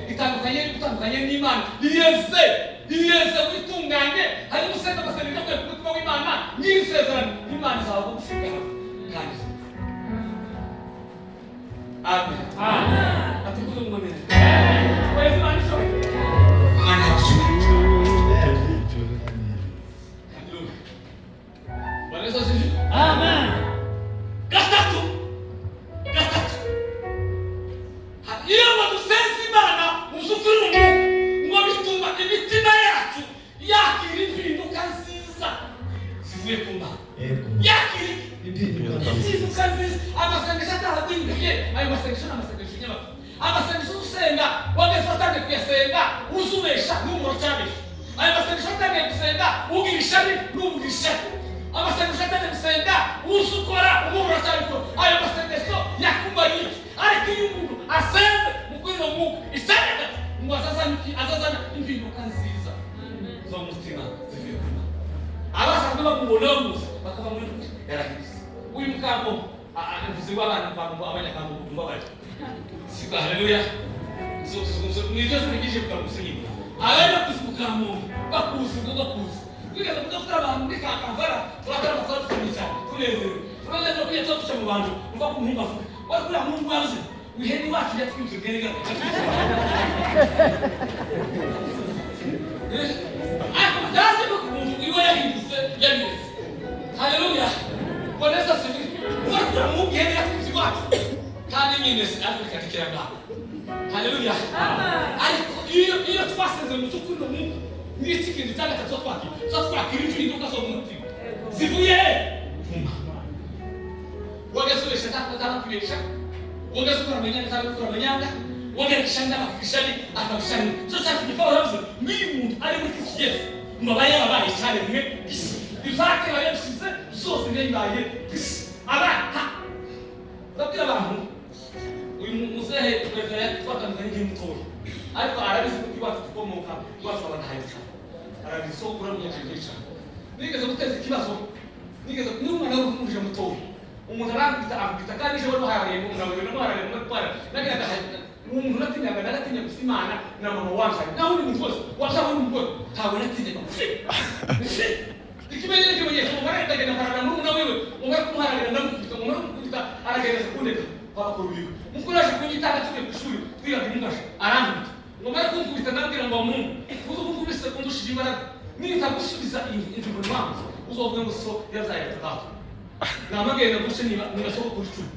itandukanye n'Imana yese witunganye hari musenda basabira ko kuba w'Imana nyisezerano Imana zawe gusigara kandi amen atukuze mu mene wewe Imana sho Imana sho Vanessa sisi amen gatatu iyo badusenze Imana musukuru ngo bituma imitima yacu yakira impinduka nziza zivuye ku Mana yakira impinduka nziza amasengesho atahagwingiye ayo masengesho n'amasengesho nyabako amasengesho usenga wageze watangiye kuyasenga uzubesha n'umuro cyabesha ayo masengesho atangiye gusenga ugira ishari n'ubugira ishari amasengesho atangiye gusenga uzukora umuro cyabikora ayo masengesho yakumariye ariko iyo umuntu asenze mukwino mwuka isanga ngo azazana impinduka nziza zo mutima zivuye ku Mana abasanzwe bamubona bose bakaba muri yarahise uyu mukamo avuze w'abana kwambo abanyakambo kumva bari siko haleluya so nibyo zibigije kukamusinyi abana kuzimukamo bakuzi kwigaza kudafite abantu muri kakavara turakara amasara tukamisa tunezerewe kujya tuca mu bantu umva ko umuntu avuga wari kuriya mungu wabuze wiheni wacu yatwinze ubwenge ako ndazi ko umuntu iwe yahindutse yabireze haleluya boneza sivi wari kuriya mungu yiheni yatwinze wacu kandi nyine arikatikira ngaho haleluya ariko iyo twasenze mu cyukuri no mungu n'iki kintu cy'agatatu twakira impinduka zo mu mutima zivuye wagasubesha ntakubesha wagasukura amanyanga ntakubura amanyanga wagarishanda bakishani akabishani so cyane giporo rabuze n'umuntu ari muri iki Yesu mbabaye abaye cyane mwe bizake bayabisize zose ngibaye aba babwira abantu uyu muzehe twevera twatandukanye n'umutoyi ariko arabizi ko iwacu tukomoka iwacu abadahayica arabisokura mu yakangisha nigeze guteza ikibazo nigeze n'umwana w'umuje mutoyi umuntu arambita kandi je wari hariye mu ngabo no hariye mu twara nagira umuntu natinyaga nagatinya gusimana na mama wanje naho ni muntu wose washaho ni muntu ntawe natinyaga ikimenyere kimenyesha umara ndagenda parana n'umuna wewe umara kumuharira ndamukubita umara kumukubita aragereza kundeka bakora ubigo mukoresha kunyitanga tuke kushuri twiga bimungasha arambita ngo mara kunkubita ndabwira ngo Mungu uzo kunkubisa kundushije imbaraga nitagusubiza injumbo mwanzo uzovuga ngo so yazaye atatu namagenda guse niba soko kuri cumi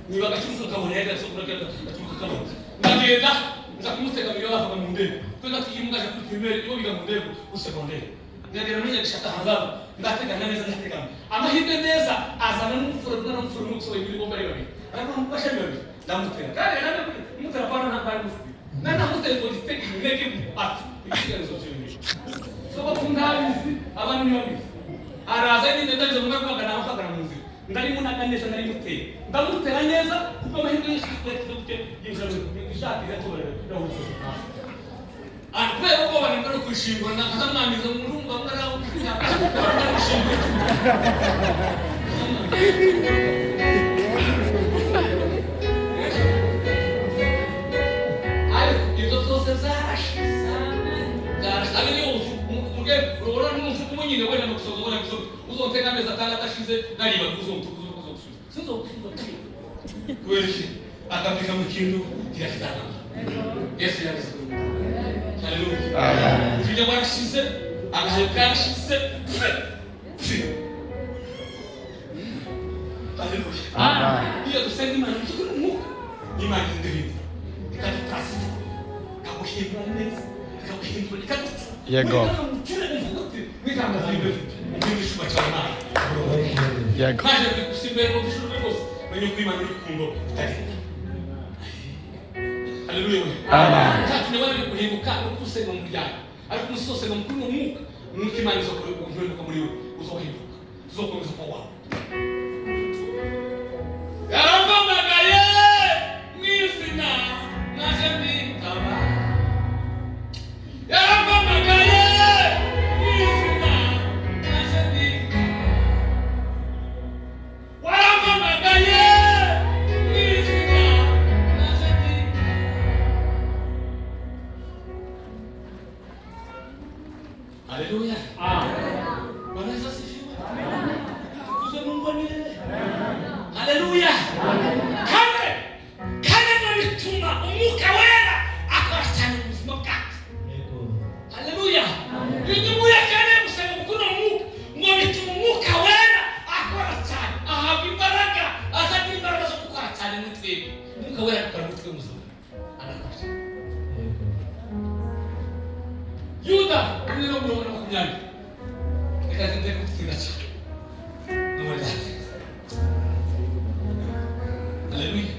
niba gacyuka kaboneka so kuragenda gacyuka kaboneka ndagenda nza kumutega biro bavuga mu ndege kwenda tuyimungasha kuri primaire yo biga mu ndege ku secondaire ndagera nje gishaka hangaho ndateganya neza ndateganya amahirwe neza azana n'umufuro n'umufuro ibiri bomba ari babiri ariko mubasha babiri ndamutera kandi nane mutera bana ntabari mufubi nana mutera ngo diteke nege ati ikigezo cy'ibiri so bakundabizi abantu ni babiri araza nyine ndaje mu rwanda naho kagara mu nzira ndari munaga neza ndari mutera ndamutera neza kuko amahirwe yishwe kuke yinjira ishati gatobera yahuze kubera ko abantu bari kwishingura nakazamwamiza mu rumba mwara ukiyaka kwishingura ayo ibyo zose zarashize ari yo muge urora n'umufuko munyine wenda no gusoza ubona bizo uzoteka ameza kandi atashize nariba uzosubiza sinzokufunga kweli akapika mu kintu kirakitana Yesu yabize Hallelujah. Filha agora xisa, agarrar xisa. Aleluia. E eu tô sendo imagem, tudo nunca. Imagem de vida. Cada traço. Acabou cheio pra mim. Acabou cheio pra mim. E agora? Me dá uma vida. Um vídeo de chuva de alma. E agora? Mas eu fico se bem, eu vou chuva de gosto. Mas eu fui mais no fundo. Tá dentro. Haleluya. Amen. Tatu ni wale kuhinduka ukusema mujana. Ariko musose no mukuru muka. Mukimani zo kuhinduka muri uzohinduka. Uzokomeza kwa wao. Yaramba magaye mwisina nashendi taba. Yaramba magaye mwisina nashendi. Waramba magaye mwisina nashendi. Haleluya. Bwana Yesu asifiwe. Tukuze Mungu milele. Haleluya. Kale nalituma umuka wera akawachana muzima bwake. Haleluya. Ninyumuye kale musema mukuru umuka ngo bituma umuka wera akora cyane. Ahabwa imbaraga azagira imbaraga zo gukora cyane n'utwebe. Umuka wera akora n'utwe muzima. Anakora. Yuda umwe no murongo makumyabiri ikagenda kutsinda cyane n'umuryango. Haleluya.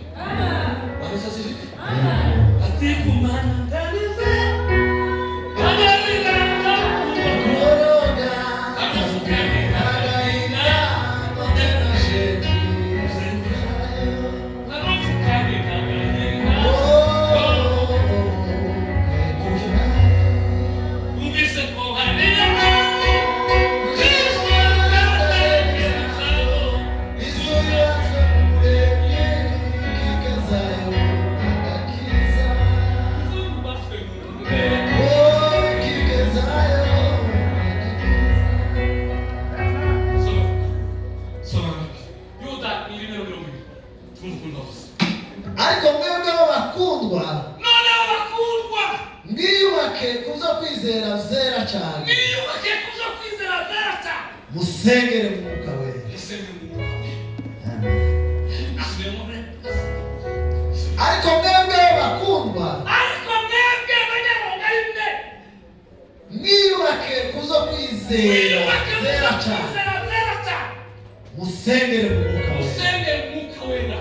Bwana Yesu asifiwe. Ati kumana ndanize kanalilanga Koroga, akafukani kagaina ndena sheti akafukani kagaina ungise kohania Kristo katakenzalo izuya z'umuremye, kikazayo agakiza. Mungu bafwe Mungu Oh, kikazayo Soma. Yuda ni rimero mirongo tumukunda bose. ariko mwebweho bakundwa, None abakundwa mwiyubake kuzo kwizera zera cyane, niyubake kuza kwizera data. musengere mu mwuka wera. Musenge Mungu. Asubiremo ne. Ariko mwebweho bakundwa, Ariko mwebwe abanyaronga imwe. mwiyubake kuzo kwizera Niyubake kuza zera cyane, kwizera data. musengere mu mwuka wera. Musenge Mungu wera.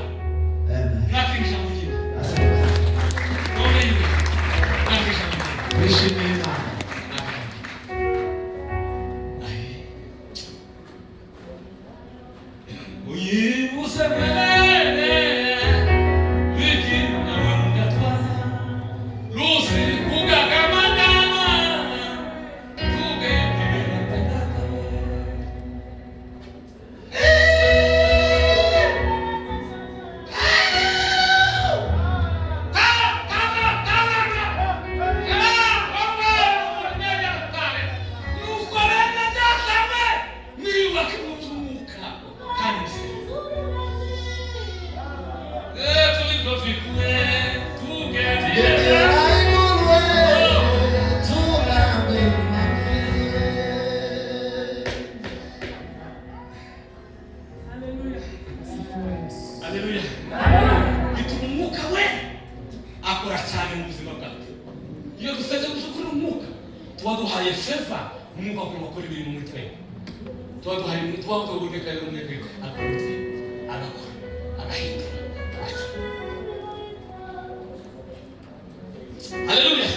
Amen. Nakisha mujina. Asante. None imwe. Nakisha mujina. Wishimiye Imana. Uyibuse mwene Wikina wangatwana Lusi kugagamagama Tugekira tendaka cyane mu buzima bwacu. Iyo dusenze gusukura umwuka tuba duhaye favor umwuka wo gukora ibintu muri twe. Tuba duhaye tuba twubweka rero muri twe agakora agahindura. Haleluya.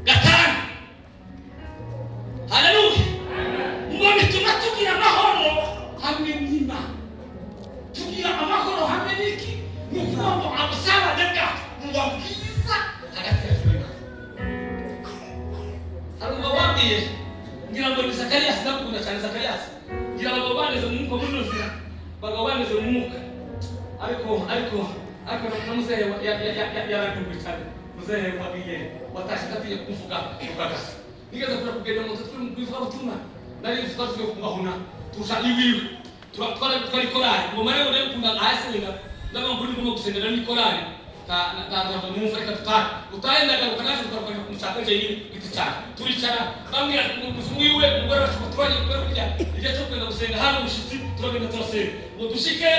Gatanu. Haleluya. Ngo bituma tugira amahoro hamwe n'Imana. Tugira amahoro hamwe n'iki? Nukuvuga amusabane bwacu ngo bwiza hagati yacu n'Imana. Hari umugabo wabwiye ngira ngo ni Zakariya, ndakunda cyane Zakariya. Ngira ngo baneze mu mwuka muri nozira. Bagabo baneze mu mwuka. Ariko namuzehe yaranduye cyane. Muzehe wabiye watashye tapiye kuvuga ukagasa. Nigeze kugenda mu tutwe mu kwivuga ubutumwa. Nari twavuye kumahuna. Tusha iwiwe. Twari korali. Ngo mare rero kunda ahasenga. Ndaba nguri ngoma gusendera ni korali. Ntabwo numva reka utayendaga ukanaje ukakora kumushaka je giti cyane. Turicara bambwira umuzungu umugore wacu twanye kujya ije cyo kwenda gusenga hano mushitsi turagenda turasenga. Ngo dushike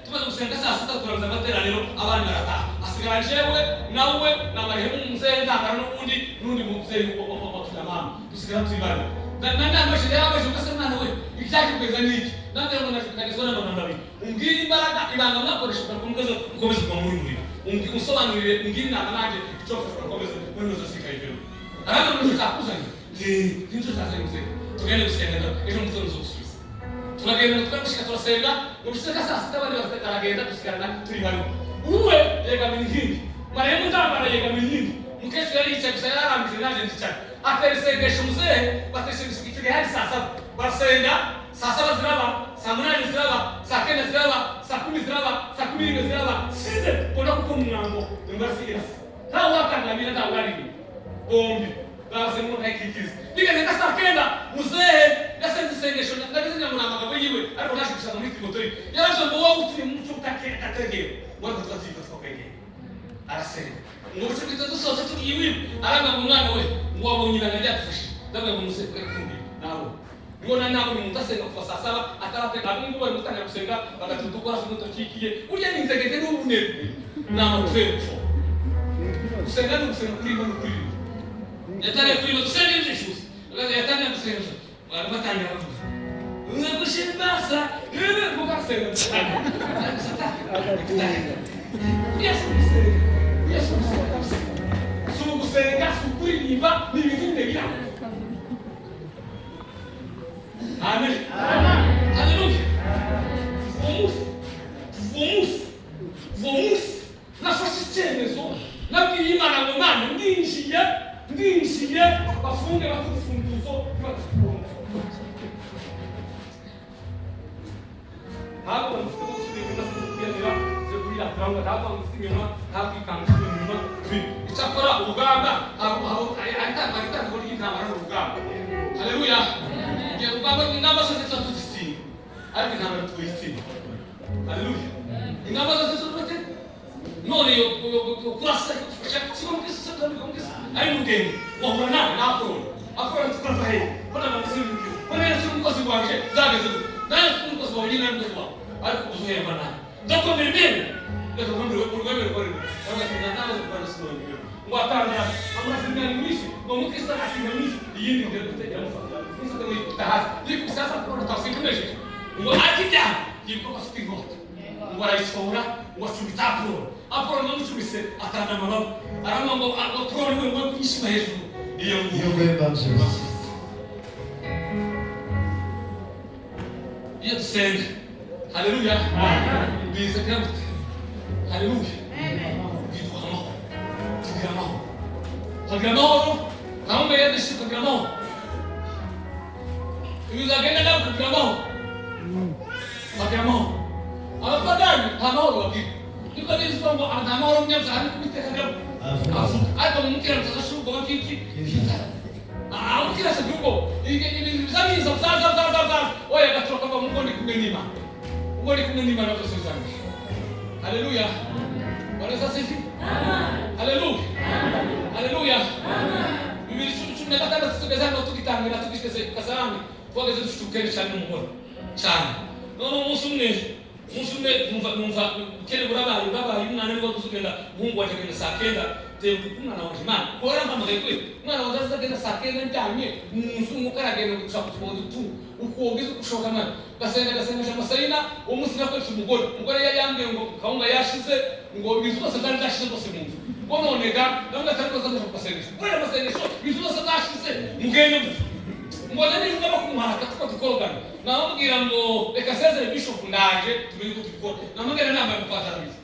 tumaze gusenga saa sita turaza amateraniro abandi barataha. Asigara jewe nawe namarehemu muzehe ndakara n'undi muzehe wa mama. Dusigara twibana. Nanda amashije yabaje ukase mwana we icyaki kweza niki. Nanda ngo nakizona nabi. Umbwira imbaraga ibanga mwakoresha kumugeza ukomeze kwa muri. Usobanurire ngiri nanaje icofashwa komeza muri uzasika ibyo. Ariko nuzakuzanye. Ninzo zazenze. Tugende gusenga ejo mutozo gusubiza. Turagenda tukamushika turasenga, ubiseka saa sita bari bataragenda dusigarana turi hano. Uwe yega mingi. Marehemu ndabara yega mingi. Mukesho yari yicaye gusa yarambije naje ndicara. Aterisengesha muzehe batesengesha ikige hari saa saba. Barasenga saa saba ziraba, saa munani ziraba, saa kenda ziraba, saa kumi ziraba, saa kumi n'imwe ziraba. Size kona kuko mwango ngasigira. Nta wakangamira nta waribi. Bombi. Base mu ntakikiza. Nigeze saa kenda muzehe yasenze isengesho ndageze nyamuna magabo yiwe ariko naje gushaka muri Timoteyo. Yaraje ngo wowe utuye mu cyuka kategeye. Wari kuzazika twakenge. Arasenga. Ngo cyukita dusoza tugiye aranga mu mwana we ngo wabonye nanga yatufashe. Ndabwo ngo museke kumbi nawo. Ngona nabo ni mutasenga kwa saa saba atarapeka ngo bari mutanga gusenga bagatutukora funo tokikiye. Urya ni nzegete n'ubunebwe. N'amafefo. Gusenga no gusenga kuri mu kuri. Yatane kuri no gusenga n'ishuzi. Yatane gusenga. Bari batanga bavuga. Unga gushimasa, mugasenga. Yes. Gusenga sukuririmba n'ibintu ndebira. Amen. Haleluya. Vamos. Nafashe icyemezo nabwiye Imana ngo Mana ndinjiye bafunge batufunguzo batufunga. Ntabwo mfite gusubira nasubira zebura cyangwa ntabwo mfite inyuma ntabwo ikanzu inyuma. Icyakora urugamba ahita ngo y'intambara n'urugamba. Haleluya. Ngiye urugamba ingamba zose zitsinda ariko intambara tuyitsinda. Haleluya. Ingamba zose z'urute none yo kurasa kufasha kumukisa kumukisa ari mugeni wahura nawe nakora tukava he kona namusimu kona yesu mukozi wanje zageze naye mukozi wawe nyina ndo ariko uzuhema nawe ndako mbere ndako mbere urwemere kore bagatina nawe kubana sinonye ngo atanga amurafingani mwishi ngo mukisa akina mwishi yindi ngere kutegera mufata mwishi ngo itahaza yiko sasa kwa tafsikuneshe ngo akijya yiko bafite ingota ngo arayisora ngo asubitapro apro no musubise atana mababo arama ngo apro ni ngo kwishima hejuru iyo kwemba msema iyo tusenga. Haleluya. Bize kandi haleluya. Tugira naomba yende siku tugira Ibizagenda nawe tugira abafadani amahoro wagiye niko nizwa ngo amahoro mnyamza hadi kubiteka gabu ariko mumukira mtazashuko bakiki amukira sabuko ibizami za oya gatoka kwa Mungu ndikunenima na kusezana. Haleluya. Bwana sasa haleluya. Haleluya. Bibiri tunataka tutubezana tukitangira tukisheze kasarani twageze tutukere cyane mu nkora cyane none umusumwe numva kele baba umwana niba kuzugenda Mungu atagenda saa 9 te umwana wa jimana kora mama rekwe umwana wa zaza agenda saa 9 njanye musungu karagenda gushaka kubondo tu ukuogeza kushoka mwana gasenga amasayina umunsi nakwetse umugore yayambye ngo kawunga yashize ngo bizu zose zari zashize zose mu nzu bononega namwe atarikoza mu kusengesha kuri amasengesho bizu zose zashize mugende mbona ni ngaba kumuhaka tuko tukorogana namubwira ngo reka sezere bishop ndaje tubiri ko tukora namubwira nama yo kwatara bizi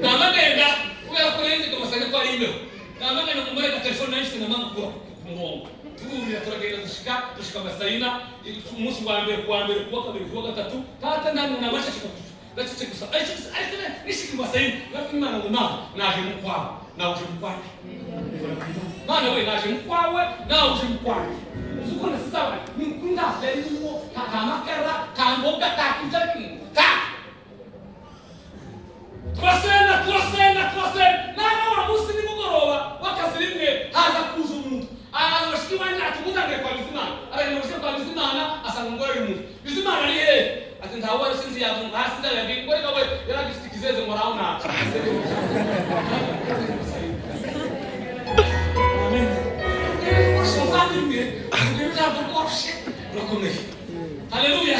namagenda kubera ko nzi ko masanga ko ari imbeho namagenda kumubare ka telefone nahise na mama ku murongo tururira turagenda dushika masayina umunsi wa mbere kuwa kabiri kuwa gatatu tata ndani na mashashika gatutse gusa ariko nishiki masayina n'imana ngo naje mu kwawe naje mu kwawe mana we naje mu kwawe naje mu kwawe uzukona sawa ni kunda feri ngo kamakara kamboga kakitaki Twasena nana wa musi ni mugoroba wakazi rimwe haza kuza umuntu abashiki banje atumutange kwa bizimana aranyoshe kwa bizimana asanga ngore umuntu bizimana ni he ati ndawo ari sinzi yavu hasi ndayabi ngore kawe yaragisitikizeze morauna amen haleluya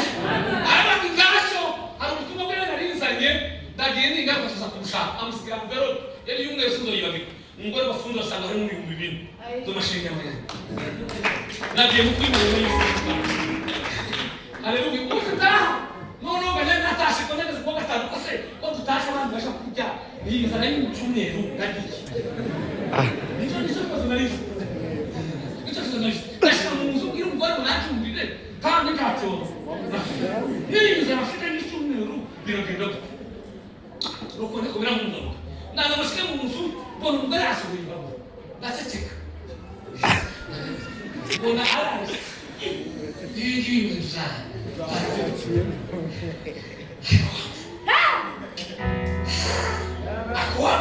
araba kingasho arumutuma bwele narinzanye ndagenda ingaruka sasa kushaka amusigira mbero yari yumwe yesuzo yibabika umugore bafunze asanga hari mu 2000 tumashinga mwe nagiye mukwimuye muri haleluya ufita no gane natashe ko neza ko gatanu kose ko tutashe abantu basha kujya iyi nzara y'umucumweru ndagiki nizo ko zinarizo Nasha munzu iri umugore nacumbire kandi ntacyo iyi nzara afite n'icumweru biragenda rukone kubira mu ngabo nana bashike mu nzu bona umugore asubiye babo ndaceceka bona arazi yinjiza akwa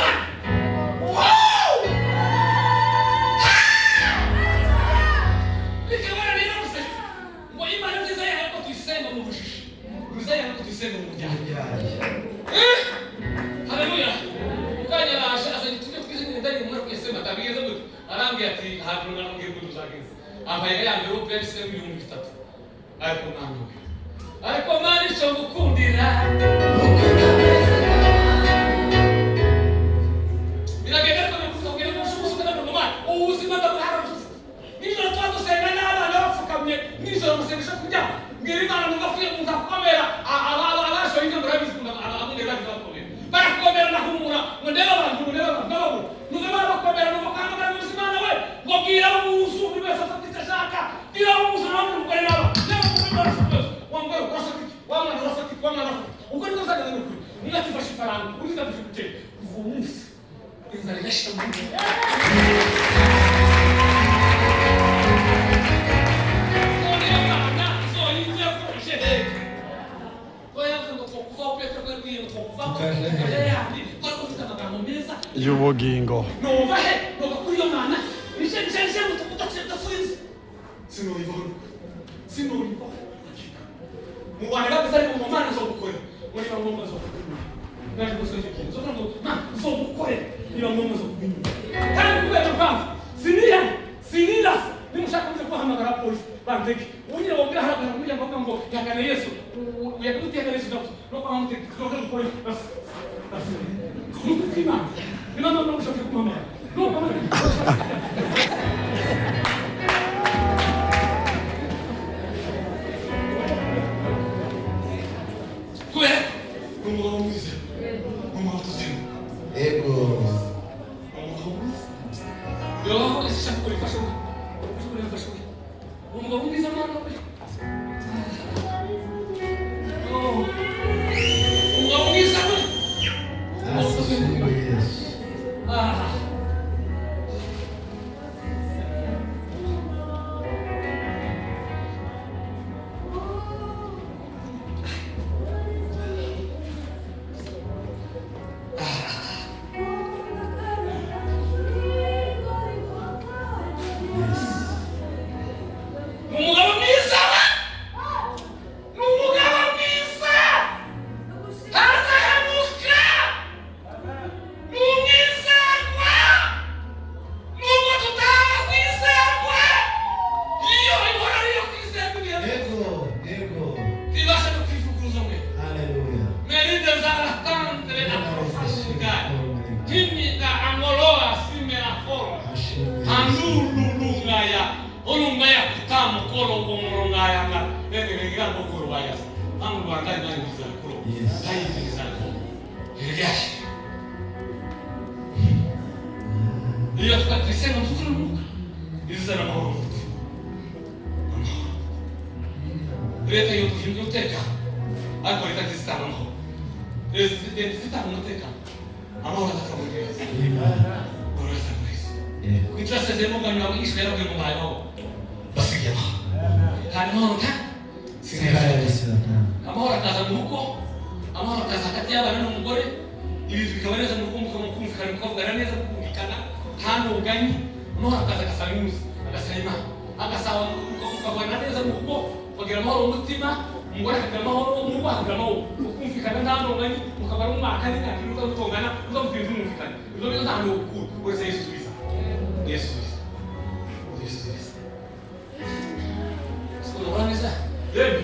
haleluya ukanya rasha azanitumye kwizini ndani mwana kwesema tabigeze ngo arangiye ati hadunga ngiye kuduzageza abaye ya mbere upe se mu 3 ariko mani cyo gukundira biragenda ko nakubwira ngo ususuka na mama ubuzima bw'abantu nizo twato senga n'abana bafukamye nizo musengesha kujya ngiri mana mugafuye muzakomera abasho inga murabizi abundi bakomera barakomera na humura ndeba abantu nabo nuzaba bakomera no bakanga n'ubuzima nawe ngobwira ubuzu buri wese afite ashaka gira ubuzu nawe ngore nabo wangoro urafati uko niko zaga n'ukuri ningafashe faranga uri ndafashe gute kuvumunsi inzara yashamba y'ubugingo novahe nova kuri yo mwana nishe mutukuta friends sinoriva mwana bakazari mu mwana zo gukora muri ba ngomba zo ngaje gusoje kintu zo ngo na zo gukora niba ngomba zo kubinyuma kandi kubera mpamvu sinira nimushaka mze kuhamagara polisi bandeke unyira wongera haragara muri ngo ngo yakane Yesu yakuti yakane Yesu no kwa mte kutoka kwa Kima. No, ushaka kumama. No, kama. Kwe. Kumuumiza. Kumuumiza. Ego. Yo, esse chaco ele faz o. Kumuumiza mano. Oh. Kumuumiza mano. ngayanga ngenga ngokuru waya angu wanga ndani ngizakuru hayi ngizakuru ngiyashi iyo tukatesema mfuluka izana mahoro leta yo kujimuteka ariko leta kisitana mahoro sita muteka amahoro atakamugeza boreza kwisi kwitasa zemo ngana wishwe rako mu bayo basigiye kandi mahoro ta amahoro akaza mu rugo amahoro akaza hagati y'abana n'umugore ibintu bikaboneza mu rugo mukumvikana mukavugana neza mukumvikana hano ugani amahoro akaza agasaba imuzi agasaba imana agasaba mukavugana neza mu rugo kugira amahoro umutima umugore akagira amahoro umurugo akagira amahoro mukumvikana hano ugani mukabara umwaka n'imyaka iri mutongana muzamubwira umumvikana ibyo byo nta hantu ukura uretse Yesu Kristo Yesu Unaona Yewe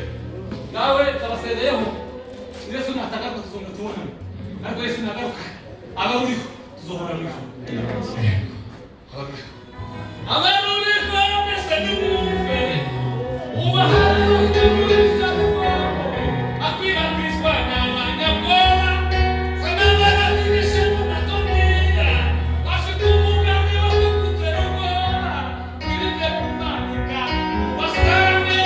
nawe tabasedeyeho Yesu nataka kutuzonga tuone ariko Yesu nagaruka abaruriho tuzohora muri abaruriho mbese n'umve ubaharuka akwira Kristo n'abanyabwoba sanaba natishe munatomira afite umugambi wo kugutera ubwoba irinde kumanika wasanga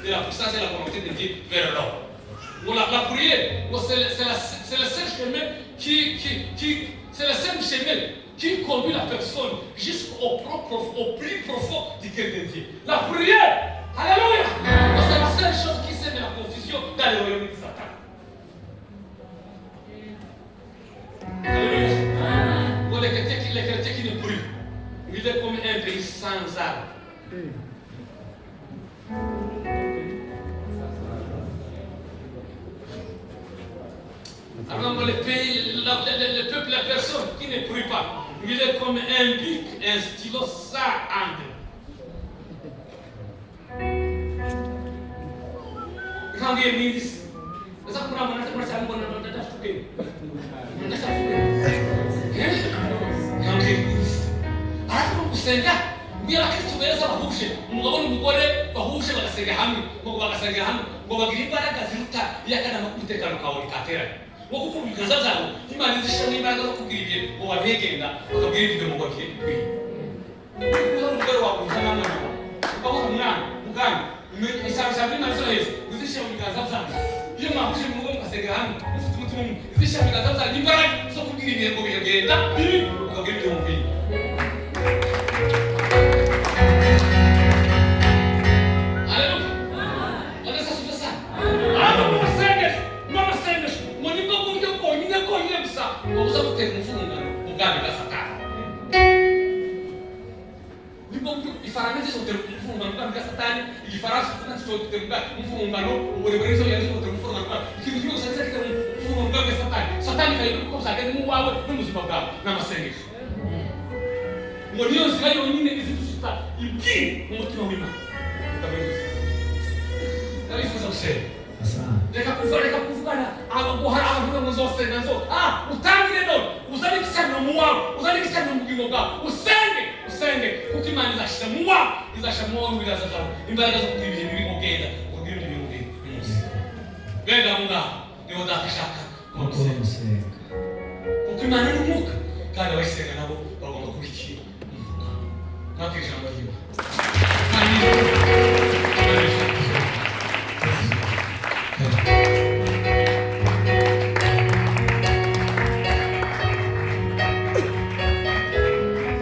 de la puissance et la volonté de Dieu vers l'homme. La prière, c'est le seul chemin c'est le seul chemin qui conduit la personne jusqu'au plus profond du cœur de Dieu. La prière, alléluia, c'est la seule chose qui sème la confusion dans le royaume de Satan. Alléluia. Pour les chrétiens qui ne prient, il est comme un pays sans arbre. Alors le peuple, la personne qui ne prie pas, il est comme un bic, un stylo sans angle. Quand il est ministre, ça pour la monnaie, ça me donne de t'acheter. Quand il est ministre, alors que c'est là, il y a quelque chose de ça va bouger. On va bouger la ségahamé, on va la ségahamé, on va gripper la gazuta, il y a quand même un coup de canon cathédrale. Wako kubigaza zao imalizisha nimbaga kugiribye ngo babegenda bakabwiribye mu gwakiye kwi kuza mugore wa kuzana mwana bawo mwana mugani isabisabi nazo hezi uzisha bigaza zao iyo mabushe mu ngo kasega hano ufite umutima uzisha bigaza zao nimbara zo kugiribye ngo bigenda bibi bakabwiribye mu kwi Vamos ter um lugar da Satã. E fará mesmo ter um lugar da Satã e fará ter um lugar o Hebreu só ia ter um lugar que não tinha certeza que um lugar da Satã. Satã caiu com sabe não há não nos pagar na maçã. O Deus vai o menino existe está e que não tem uma também isso é o ser. Leka kufanya abagohara muzofe nazo utangire no uzali kisana muwa uzali kisana mugigoga usenge kukimani zashira muwa izashamwa ngiraza za imbaraga zo kugira ibintu bimugenda kugira ibintu bimugenda benda munga niho dakashaka musenga kukimani n'umuka kandi abayisenga nabo bagomba kubikira nakijambo ry'Imana